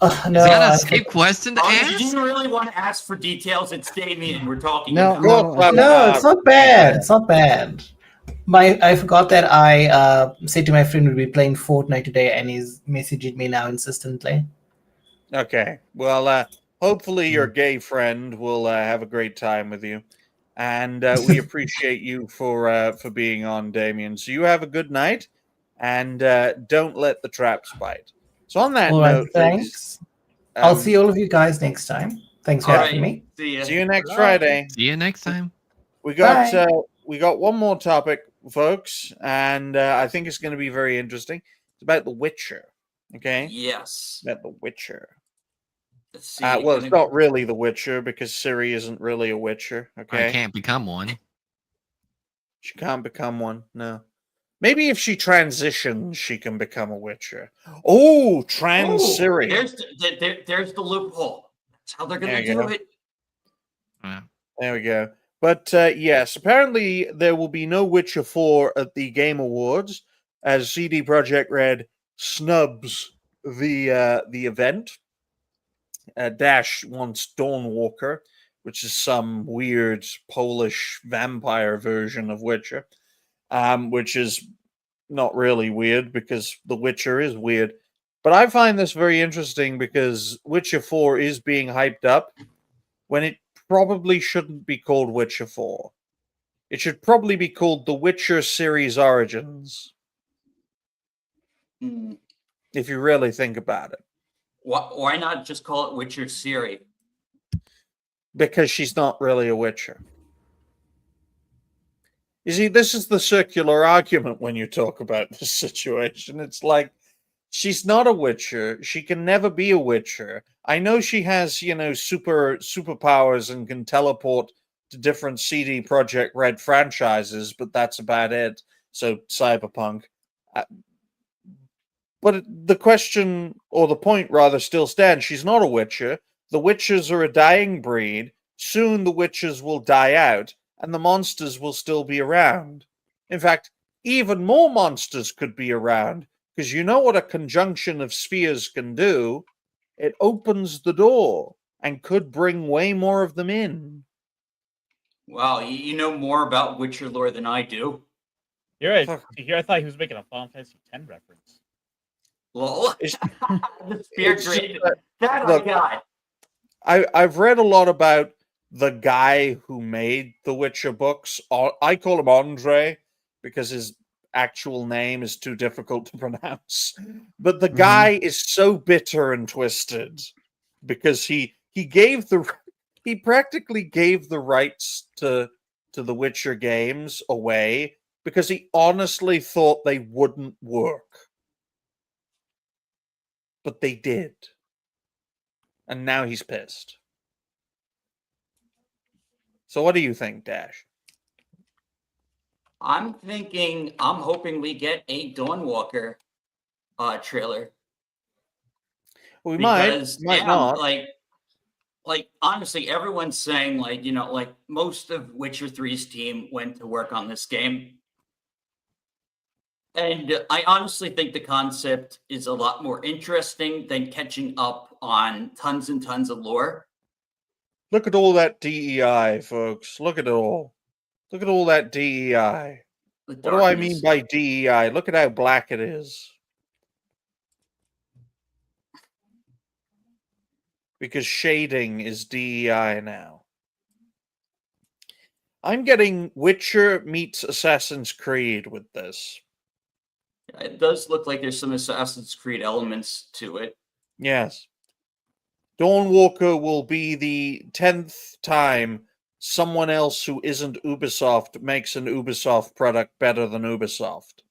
No, Is that I a safe question to Oh, you ask? didn't really want to ask for details. It's Damien we're talking No, about. no, no, it's not bad. It's not bad. I forgot that I said to my friend we'd be playing Fortnite today, and he's messaging me now insistently. Okay. Well, hopefully your gay friend will have a great time with you, and we appreciate you for being on, Damien. So you have a good night, and don't let the traps bite. So on that All right, note, thanks. I'll see all of you guys next time. Thanks for All having right. me. See ya. See you next Bye. Friday. See you next time. We got Bye. we got one more topic, folks, and I think it's going to be very interesting. It's about The Witcher. Okay, Yes. about The Witcher. Let's see. Well, it's not really The Witcher because Ciri isn't really a Witcher. Okay, I can't become one. she can't become one. No, maybe if she transitions, she can become a Witcher. Oh, trans Ciri. There's the loophole. That's how they're There going to you do go. it. There we go. But yes, apparently there will be no Witcher 4 at the Game Awards as CD Projekt Red snubs the event. Dash wants Dawnwalker, which is some weird Polish vampire version of Witcher, which is not really weird because The Witcher is weird. But I find this very interesting because Witcher 4 is being hyped up when it probably shouldn't be called Witcher 4. It should probably be called The Witcher Series Origins. Hmm. If you really think about it. Why not just call it Witcher Ciri? Because she's not really a Witcher. You see, this is the circular argument when you talk about this situation. It's like, she's not a Witcher. She can never be a Witcher. I know she has, superpowers and can teleport to different CD Projekt Red franchises, but that's about it. So, Cyberpunk. But the question, or the point rather, still stands. She's not a Witcher. The Witchers are a dying breed. Soon the Witchers will die out, and the monsters will still be around. In fact, even more monsters could be around, because you know what a conjunction of spheres can do? It opens the door, and could bring way more of them in. Wow, you know more about Witcher lore than I do. You're right. Here, I thought he was making a Final Fantasy X reference. Lol. It's- The spear it's grade. just That look, I got. I've read a lot about the guy who made the Witcher books. I call him Andre because his actual name is too difficult to pronounce. But the guy is so bitter and twisted because he practically gave the rights to the Witcher games away because he honestly thought they wouldn't work. But they did. And now he's pissed. So what do you think, Dash? I'm hoping we get a Dawnwalker trailer. We Because might damn, not. like honestly, everyone's saying like most of Witcher 3's team went to work on this game. And I honestly think the concept is a lot more interesting than catching up on tons and tons of lore. Look at all that DEI, folks. Look at it all. Look at all that DEI. The What do I mean darkness. by DEI? Look at how black it is. Because shading is DEI now. I'm getting Witcher meets Assassin's Creed with this. It does look like there's some Assassin's Creed elements to it. Yes. Dawnwalker will be the 10th time someone else who isn't Ubisoft makes an Ubisoft product better than Ubisoft.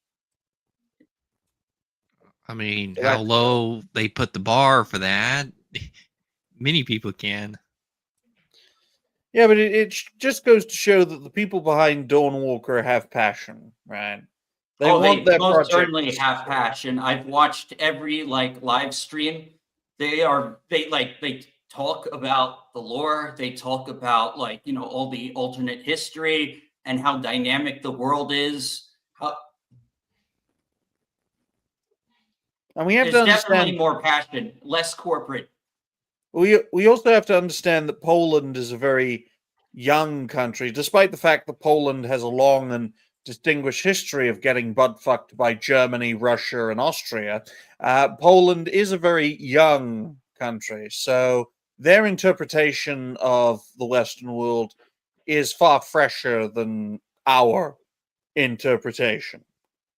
I mean, So how that's low they put the bar for that? Many people can. Yeah, but it just goes to show that the people behind Dawnwalker have passion, right? They want They their most project. certainly have passion. I've watched every live stream. They talk about the lore. They talk about all the alternate history and how dynamic the world is. And we have to There's understand. definitely more passion, less corporate. We also have to understand that Poland is a very young country, despite the fact that Poland has a long and distinguished history of getting butt-fucked by Germany, Russia, and Austria. Poland is a very young country, so their interpretation of the Western world is far fresher than our interpretation,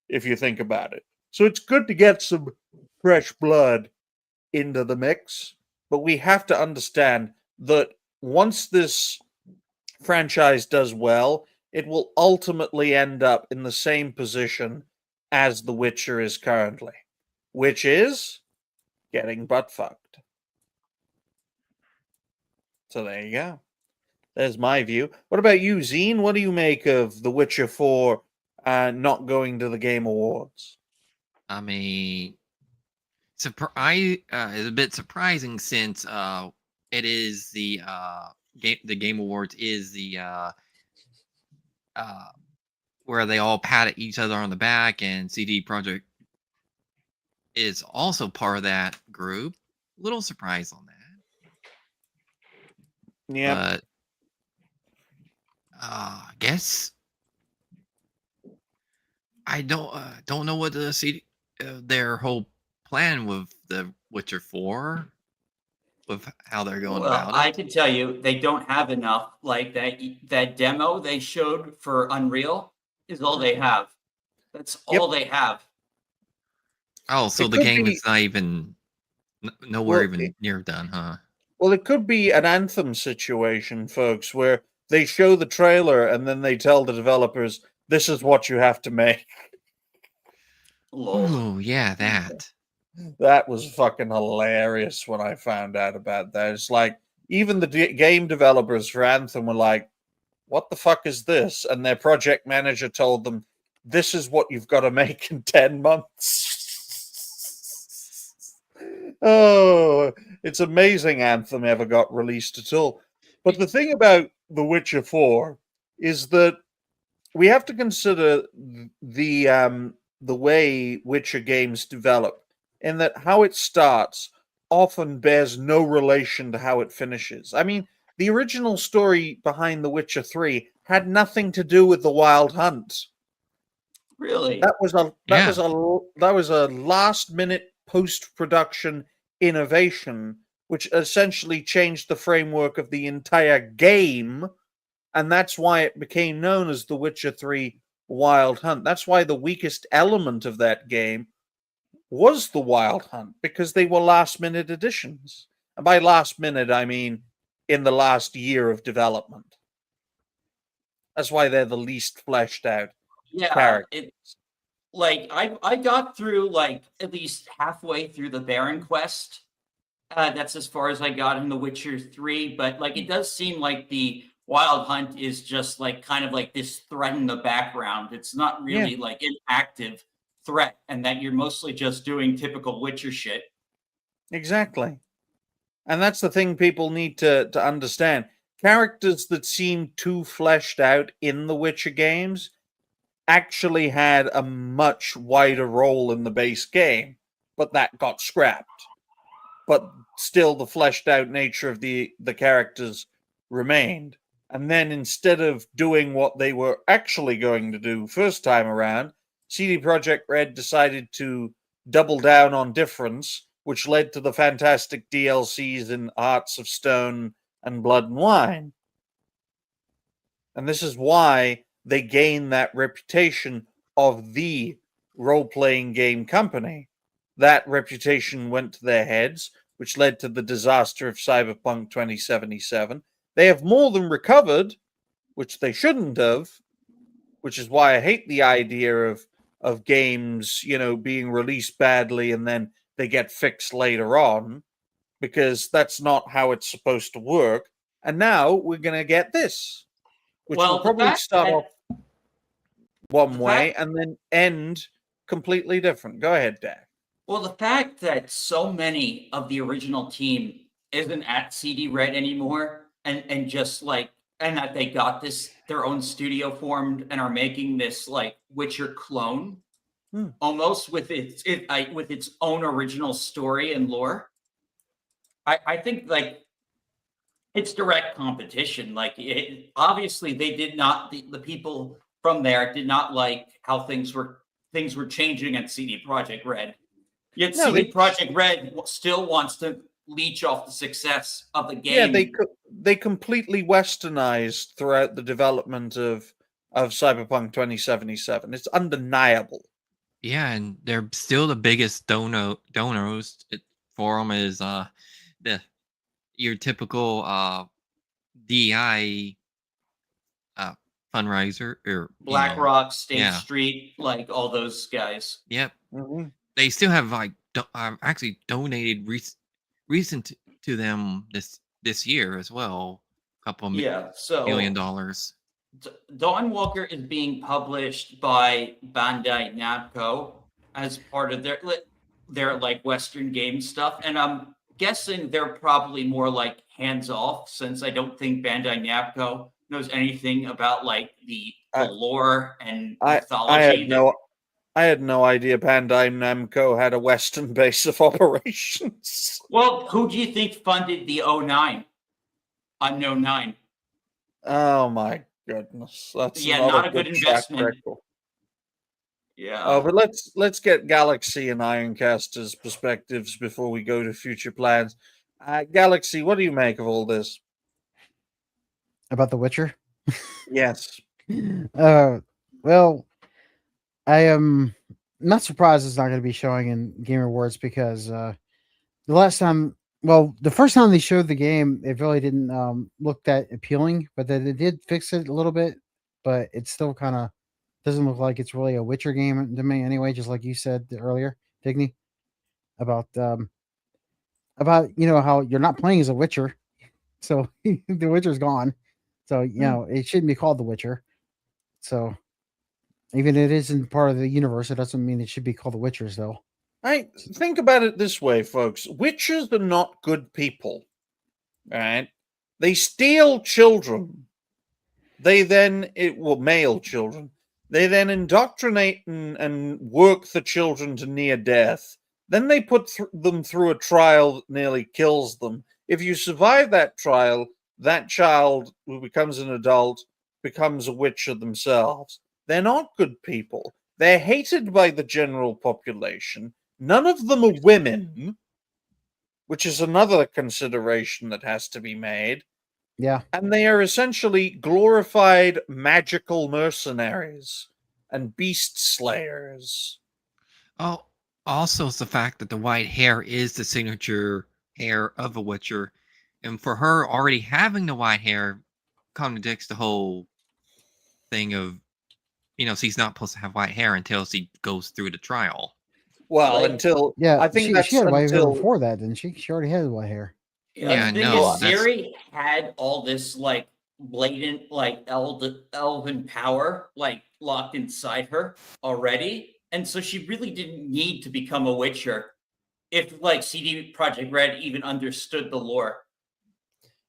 if you think about it. So it's good to get some fresh blood into the mix. But we have to understand that once this franchise does well, it will ultimately end up in the same position as The Witcher is currently, which is getting butt fucked. So there you go. There's my view. What about you, Zine? What do you make of The Witcher 4 not going to the Game Awards? I mean, is a bit surprising since it is the Game Awards is the where they all pat each other on the back, and CD Projekt is also part of that group. Little surprise on that. Yeah. But I guess I don't know what the their whole plan with the Witcher 4, with how they're going Well, about I it. can tell you they don't have enough. Like that demo they showed for Unreal is all they have. That's all they have. Oh, so It the could game be- is not even nowhere Well, even near done, huh? Well, it could be an Anthem situation, folks, where they show the trailer and then they tell the developers, this is what you have to make. Lol. Oh, yeah, that. That was fucking hilarious when I found out about that. It's like, even the game developers for Anthem were like, what the fuck is this? And their project manager told them, this is what you've got to make in 10 months. Oh, it's amazing Anthem ever got released at all. But the thing about The Witcher 4 is that we have to consider the way Witcher games develop, in that how it starts often bears no relation to how it finishes. I mean, the original story behind The Witcher 3 had nothing to do with the Wild Hunt. Really? That was a last minute post production innovation which essentially changed the framework of the entire game, and that's why it became known as The Witcher 3 Wild Hunt. That's why the weakest element of that game was the Wild Hunt, because they were last minute additions. And by last minute, I mean in the last year of development. That's why they're the least fleshed out characters. I got through at least halfway through the Baron quest. That's as far as I got in The Witcher 3, but it does seem like the Wild Hunt is just kind of this threat in the background. It's not really an active threat, and that you're mostly just doing typical Witcher shit. Exactly. And that's the thing people need to understand. Characters that seem too fleshed out in the Witcher games actually had a much wider role in the base game, but that got scrapped. But still, the fleshed out nature of the characters remained. And then instead of doing what they were actually going to do first time around, CD Projekt Red decided to double down on difference, which led to the fantastic DLCs in Hearts of Stone and Blood and Wine. And this is why they gained that reputation of the role-playing game company. That reputation went to their heads, which led to the disaster of Cyberpunk 2077. They have more than recovered, which they shouldn't have, which is why I hate the idea of games, being released badly and then they get fixed later on, because that's not how it's supposed to work. And now we're going to get this, which will probably start off one way and then end completely different. Go ahead, Dak. Well, the fact that so many of the original team isn't at CD Red anymore, and just like, and that they got their own studio formed and are making this like Witcher clone, almost with its own original story and lore. I think like it's direct competition. Like obviously they did not, the people from there did not like how things were changing at CD Projekt Red. Yet CD Projekt Red still wants to leech off the success of the game. Yeah, they completely westernized throughout the development of Cyberpunk 2077. It's undeniable. Yeah, and they're still the biggest donors for them is your typical DI fundraiser or BlackRock, State Street, like all those guys. Yep. Mm-hmm. They still have like actually donated recent to them this year as well. A couple of $1 million. Dawnwalker is being published by Bandai Namco as part of their like Western game stuff, and I'm guessing they're probably more like hands off, since I don't think Bandai Namco knows anything about like the lore and mythology. I had no idea Bandai Namco had a Western base of operations. Well, who do you think funded the Unknown 9? Oh my goodness, that's not a good investment. Yeah. Oh, but let's get Galaxy and Ironcaster's perspectives before we go to future plans. Galaxy, what do you make of all this? About The Witcher? Yes. Well, I am not surprised it's not going to be showing in Game Awards, because the first time they showed the game, it really didn't look that appealing, but then they did fix it a little bit, but it still kind of doesn't look like it's really a Witcher game to me anyway, just like you said earlier, Digny, about how you're not playing as a Witcher, so the Witcher's gone, so it shouldn't be called The Witcher. So even if it isn't part of the universe, it doesn't mean it should be called The Witchers, though. I think about it this way, folks. Witchers are not good people, right? They steal children. They then, male children. They then indoctrinate and work the children to near death. Then they put them through a trial that nearly kills them. If you survive that trial, that child who becomes an adult becomes a Witcher themselves. They're not good people. They're hated by the general population. None of them are women, which is another consideration that has to be made. Yeah. And they are essentially glorified magical mercenaries and beast slayers. Oh, also it's the fact that the white hair is the signature hair of a Witcher. And for her already having the white hair contradicts the whole thing of, she's not supposed to have white hair until she goes through the trial. Well, I think she had white hair before that, didn't she? She already had white hair. Yeah, no. Ciri had all this like blatant like elven power like locked inside her already, and so she really didn't need to become a Witcher if like CD Projekt Red even understood the lore.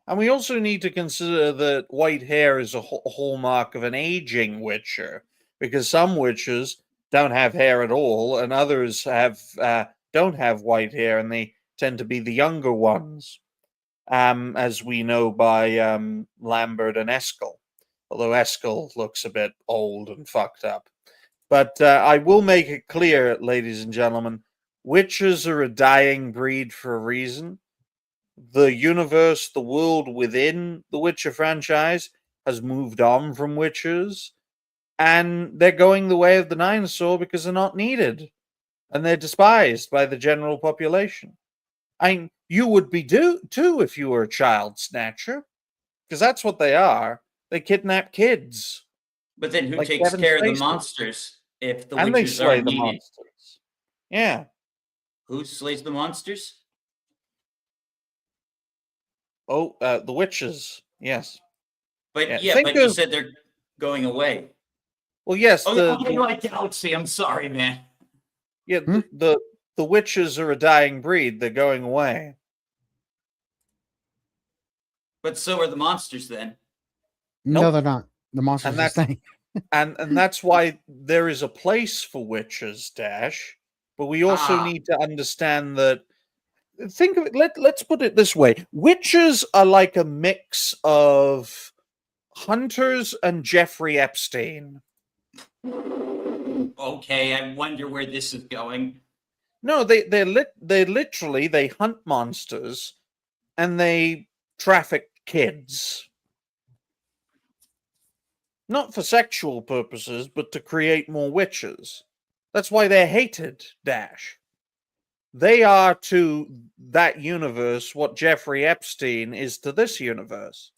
And we also need to consider that white hair is a hallmark of an aging Witcher, because some Witchers don't have hair at all, and others don't have white hair, and they tend to be the younger ones, as we know by Lambert and Eskel, although Eskel looks a bit old and fucked up. But I will make it clear, ladies and gentlemen, Witchers are a dying breed for a reason. The universe, the world within the Witcher franchise has moved on from Witchers. and they're going the way of the dinosaur because they're not needed, and they're despised by the general population. You would be too if you were a child snatcher, because that's what they are. They kidnap kids. But then who Like takes Kevin care of the Spacey. monsters if the And they witches slay aren't the needed? monsters. Yeah. Who slays the monsters? Oh, the witches. Yes. But Yeah, think but you of- said they're going away. Well, yes. Okay, like Galaxy. I'm sorry, man. Yeah, the witches are a dying breed. They're going away. But so are the monsters then. No, Nope. they're not. The monsters And are that's- staying. And that's why there is a place for witches, Dash. But we also need to understand that. Think of it. Let's put it this way: witches are like a mix of hunters and Jeffrey Epstein. Okay, I wonder where this is going. No, they literally they hunt monsters and they traffic kids. Not for sexual purposes, but to create more witches. That's why they're hated, Dash. They are to that universe what Jeffrey Epstein is to this universe.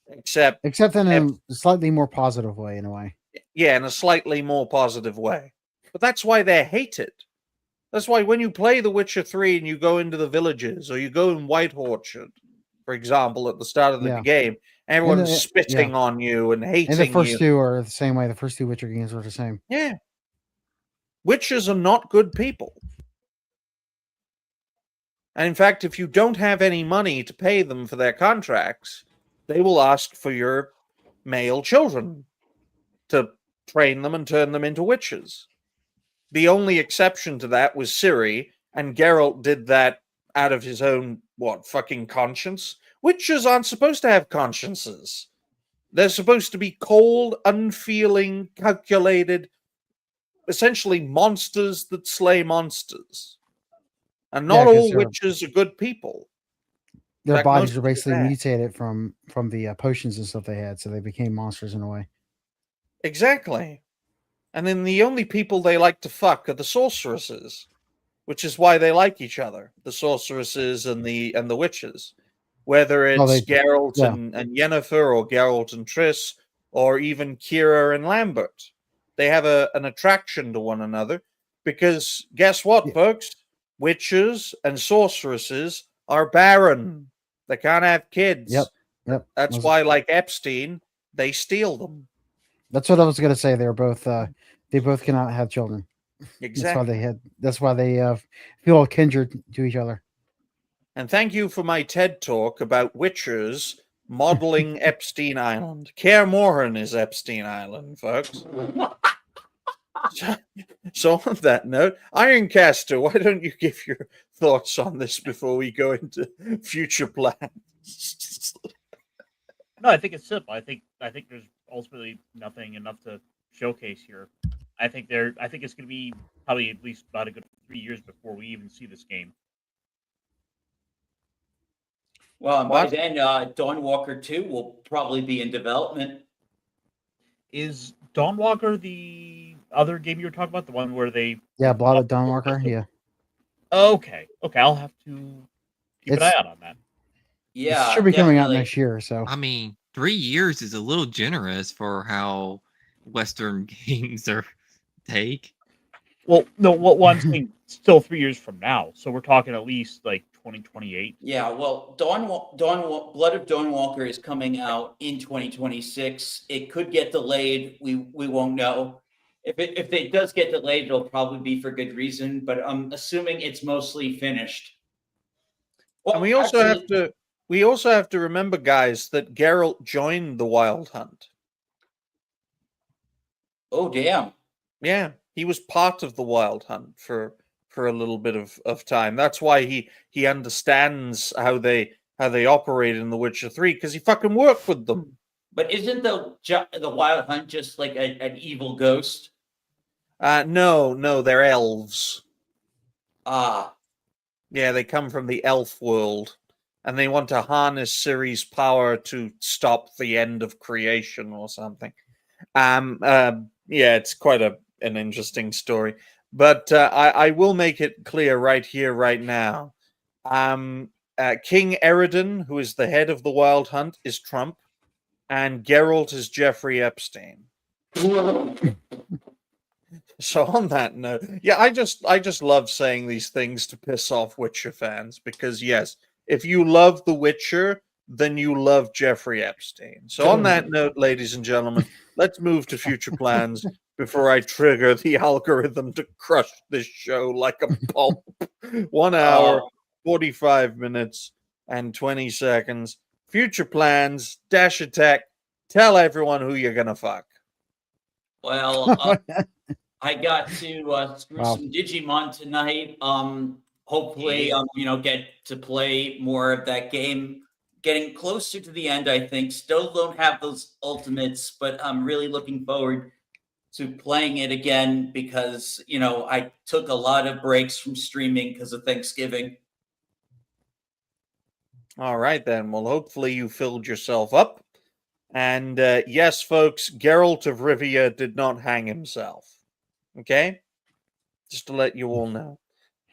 Except in a slightly more positive way, in a way. Yeah, in a slightly more positive way. But that's why they're hated. That's why when you play The Witcher 3 and you go into the villages, or you go in White Orchard, for example, at the start of the game, everyone's spitting on you and hating you. And the first two are the same way. The first two Witcher games were the same. Yeah. Witchers are not good people. And in fact, if you don't have any money to pay them for their contracts, they will ask for your male children to train them and turn them into witches. The only exception to that was Ciri, and Geralt did that out of his own, fucking conscience? Witches aren't supposed to have consciences. They're supposed to be cold, unfeeling, calculated, essentially monsters that slay monsters. And not all witches are good people. Their bodies were basically mutated from the potions and stuff they had, so they became monsters in a way. Exactly. And then the only people they like to fuck are the sorceresses, which is why they like each other. The sorceresses and the witches. Whether it's Geralt and Yennefer, or Geralt and Triss, or even Kira and Lambert. They have an attraction to one another because guess what, folks? Witches and sorceresses are barren. They can't have kids. Yep. That's why, like Epstein, they steal them. That's what I was going to say. They're both. They both cannot have children. Exactly. That's why they feel kindred to each other. And thank you for my TED talk about witchers modeling Epstein Island. Kaer Morhen is Epstein Island, folks. So on that note, Ironcaster, why don't you give your thoughts on this before we go into future plans? No, I think it's simple. I think there's ultimately nothing enough to showcase here. I think it's going to be probably at least about a good 3 years before we even see this game. Well, by then, Dawnwalker 2 will probably be in development. Is Dawnwalker the other game you were talking about? The one where they... Yeah, Blotted Dawnwalker, yeah. Okay, I'll have to keep an eye out on that. Yeah, it should be coming out next year, so... I mean, 3 years is a little generous for how Western games take. Well, no, what I'm saying, still 3 years from now, so we're talking at least like 2028. Yeah, well, Blood of Dawnwalker is coming out in 2026. It could get delayed. We won't know. If it does get delayed, it'll probably be for good reason. But I'm assuming it's mostly finished. Well, and we also have to remember, guys, that Geralt joined the Wild Hunt. Oh, damn! Yeah, he was part of the Wild Hunt for a little bit of time. That's why he understands how they operate in The Witcher 3, because he fucking worked with them. But isn't the Wild Hunt just like an evil ghost? No, they're elves. Ah. Yeah, they come from the elf world, and they want to harness Ciri's power to stop the end of creation or something. Yeah, it's quite an interesting story. But I will make it clear right here, right now. King Eridan, who is the head of the Wild Hunt, is Trump, and Geralt is Jeffrey Epstein. So on that note, yeah, I just love saying these things to piss off Witcher fans because yes, if you love The Witcher, then you love Jeffrey Epstein. So on that note, ladies and gentlemen, let's move to future plans before I trigger the algorithm to crush this show like a pulp. 1 hour, 45 minutes, and 20 seconds. Future plans, Dash Attack. Tell everyone who you're gonna fuck. Well, I got to screw Wow. some Digimon tonight. Hopefully, get to play more of that game. Getting closer to the end, I think. Still don't have those ultimates, but I'm really looking forward to playing it again because, I took a lot of breaks from streaming because of Thanksgiving. All right, then. Well, hopefully you filled yourself up. And yes, folks, Geralt of Rivia did not hang himself. Okay? Just to let you all know.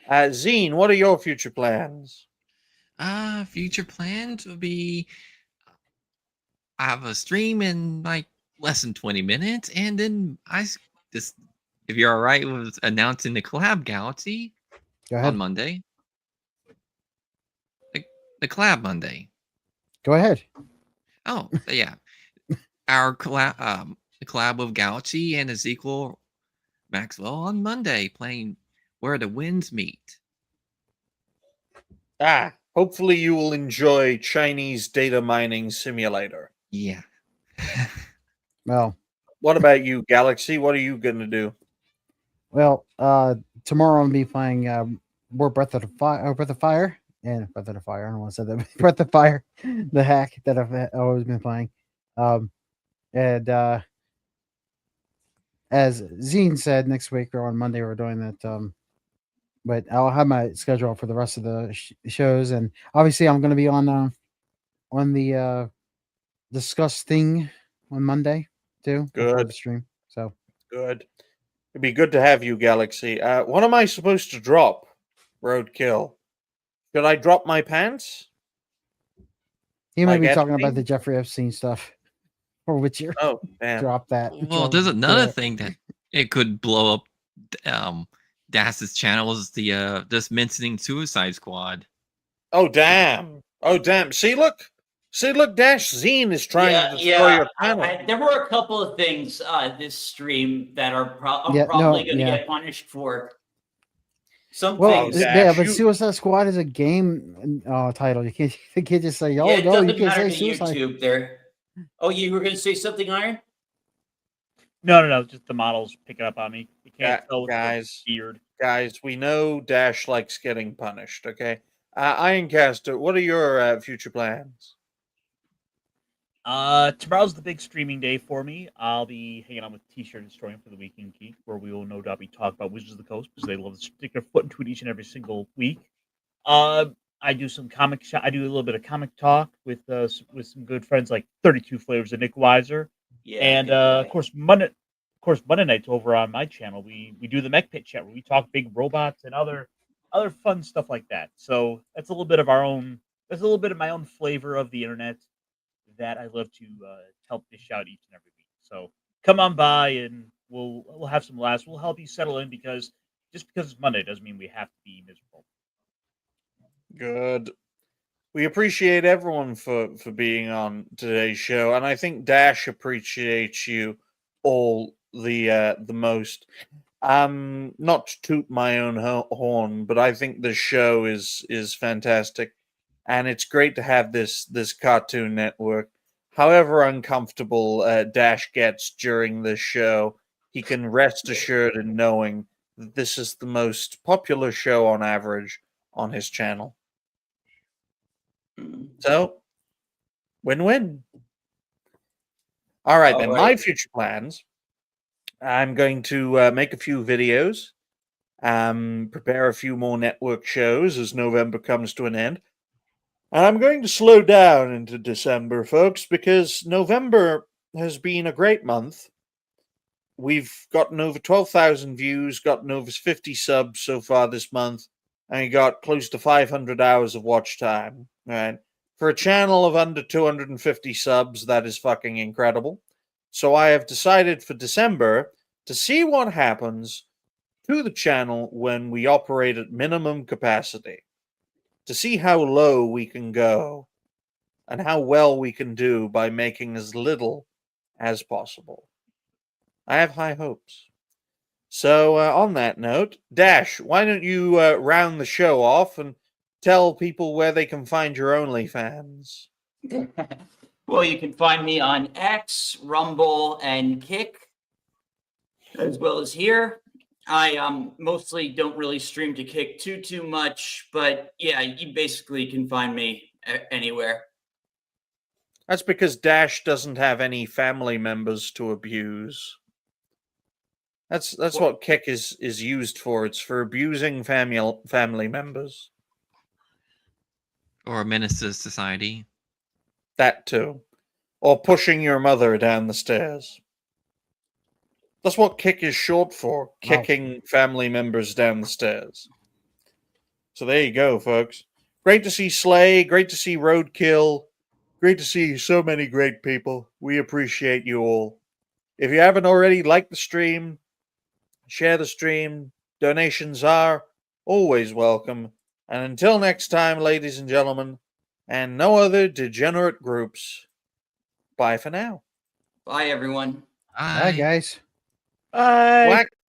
Zine, what are your future plans? Future plans would be I have a stream in like less than 20 minutes, and then just if you're all right with announcing the collab galaxy Go ahead. on Monday. The collab Monday. Go ahead. Oh, yeah. Our collab the collab of Galaxy and Ezekiel Maxwell on Monday playing Where the Winds Meet. Hopefully you will enjoy Chinese data mining simulator. Yeah. Well, what about you, Galaxy? What are you going to do? Well, tomorrow I'll be playing more Breath of Fire, Breath of Fire, and Breath of the Fire. I don't want to say that. Breath of Fire, the hack that I've always been playing. And as Zine said, next week or on Monday we're doing that. But I'll have my schedule for the rest of the shows, and obviously I'm going to be on the Discuss thing on Monday too. Before the stream. So good. It'd be good to have you, Galaxy. What am I supposed to drop? Roadkill. Should I drop my pants? He might be talking about the Jeffrey Epstein stuff. Or Witcher. Oh, damn. Drop that. Well, there's another thing that it could blow up Das's channel is the just mentioning Suicide Squad. Oh damn. Oh damn. See look, Dash Zine is trying to destroy your panel. There were a couple of things this stream that are probably going to get punished for. Some things. Yeah, but Suicide Squad is a game title. You can't just say, "Oh no, you can't say Suicide." YouTube there. Oh, you were going to say something, Iron? No. Just the models picking up on me. You can't tell guys. Weird. Guys, we know Dash likes getting punished. Okay, Ironcaster, what are your future plans? Tomorrow's the big streaming day for me. I'll be hanging out with T-Shirt and Destroying for the Weekend Geek, where we will no doubt be talking about Wizards of the Coast because they love to stick their foot into it each and every single week. I do some comic. I do a little bit of comic talk with some good friends like 32 Flavors of Nick Weiser, and of course Monday nights over on my channel we do the Mech Pit chat where we talk big robots and other fun stuff like that. So that's a little bit of our own. That's a little bit of my own flavor of the internet that I love to help dish out each and every week. So come on by and we'll have some laughs. We'll help you settle in because just because it's Monday doesn't mean we have to be miserable. Good. We appreciate everyone for being on today's show, and I think Dash appreciates you all the most. Not to toot my own horn, but I think the show is fantastic, and it's great to have this Cartoon Network. However uncomfortable Dash gets during this show, he can rest assured in knowing that this is the most popular show on average on his channel. So, win-win. All right, then. My future plans. I'm going to make a few videos, prepare a few more network shows as November comes to an end. And I'm going to slow down into December, folks, because November has been a great month. we've gotten over 12,000 views, gotten over 50 subs so far this month, and we got close to 500 hours of watch time. Right? For a channel of under 250 subs, that is fucking incredible. So I have decided for December to see what happens to the channel when we operate at minimum capacity, to see how low we can go and how well we can do by making as little as possible. I have high hopes. So, on that note, Dash, why don't you round the show off and tell people where they can find your OnlyFans? Well, you can find me on X, Rumble, and Kick, as well as here. I mostly don't really stream to Kick too much, but yeah, you basically can find me anywhere. That's because Dash doesn't have any family members to abuse. That's what Kick is used for. It's for abusing family members. Or a menace to society. That too. Or pushing your mother down the stairs. That's what Kick is short for. Kicking family members down the stairs. So there you go, folks. Great to see Slay. Great to see Roadkill. Great to see so many great people. We appreciate you all. If you haven't already, like the stream, share the stream. Donations are always welcome. And until next time, ladies and gentlemen, and no other degenerate groups, bye for now. Bye, everyone. Bye, guys. Bye. Whack.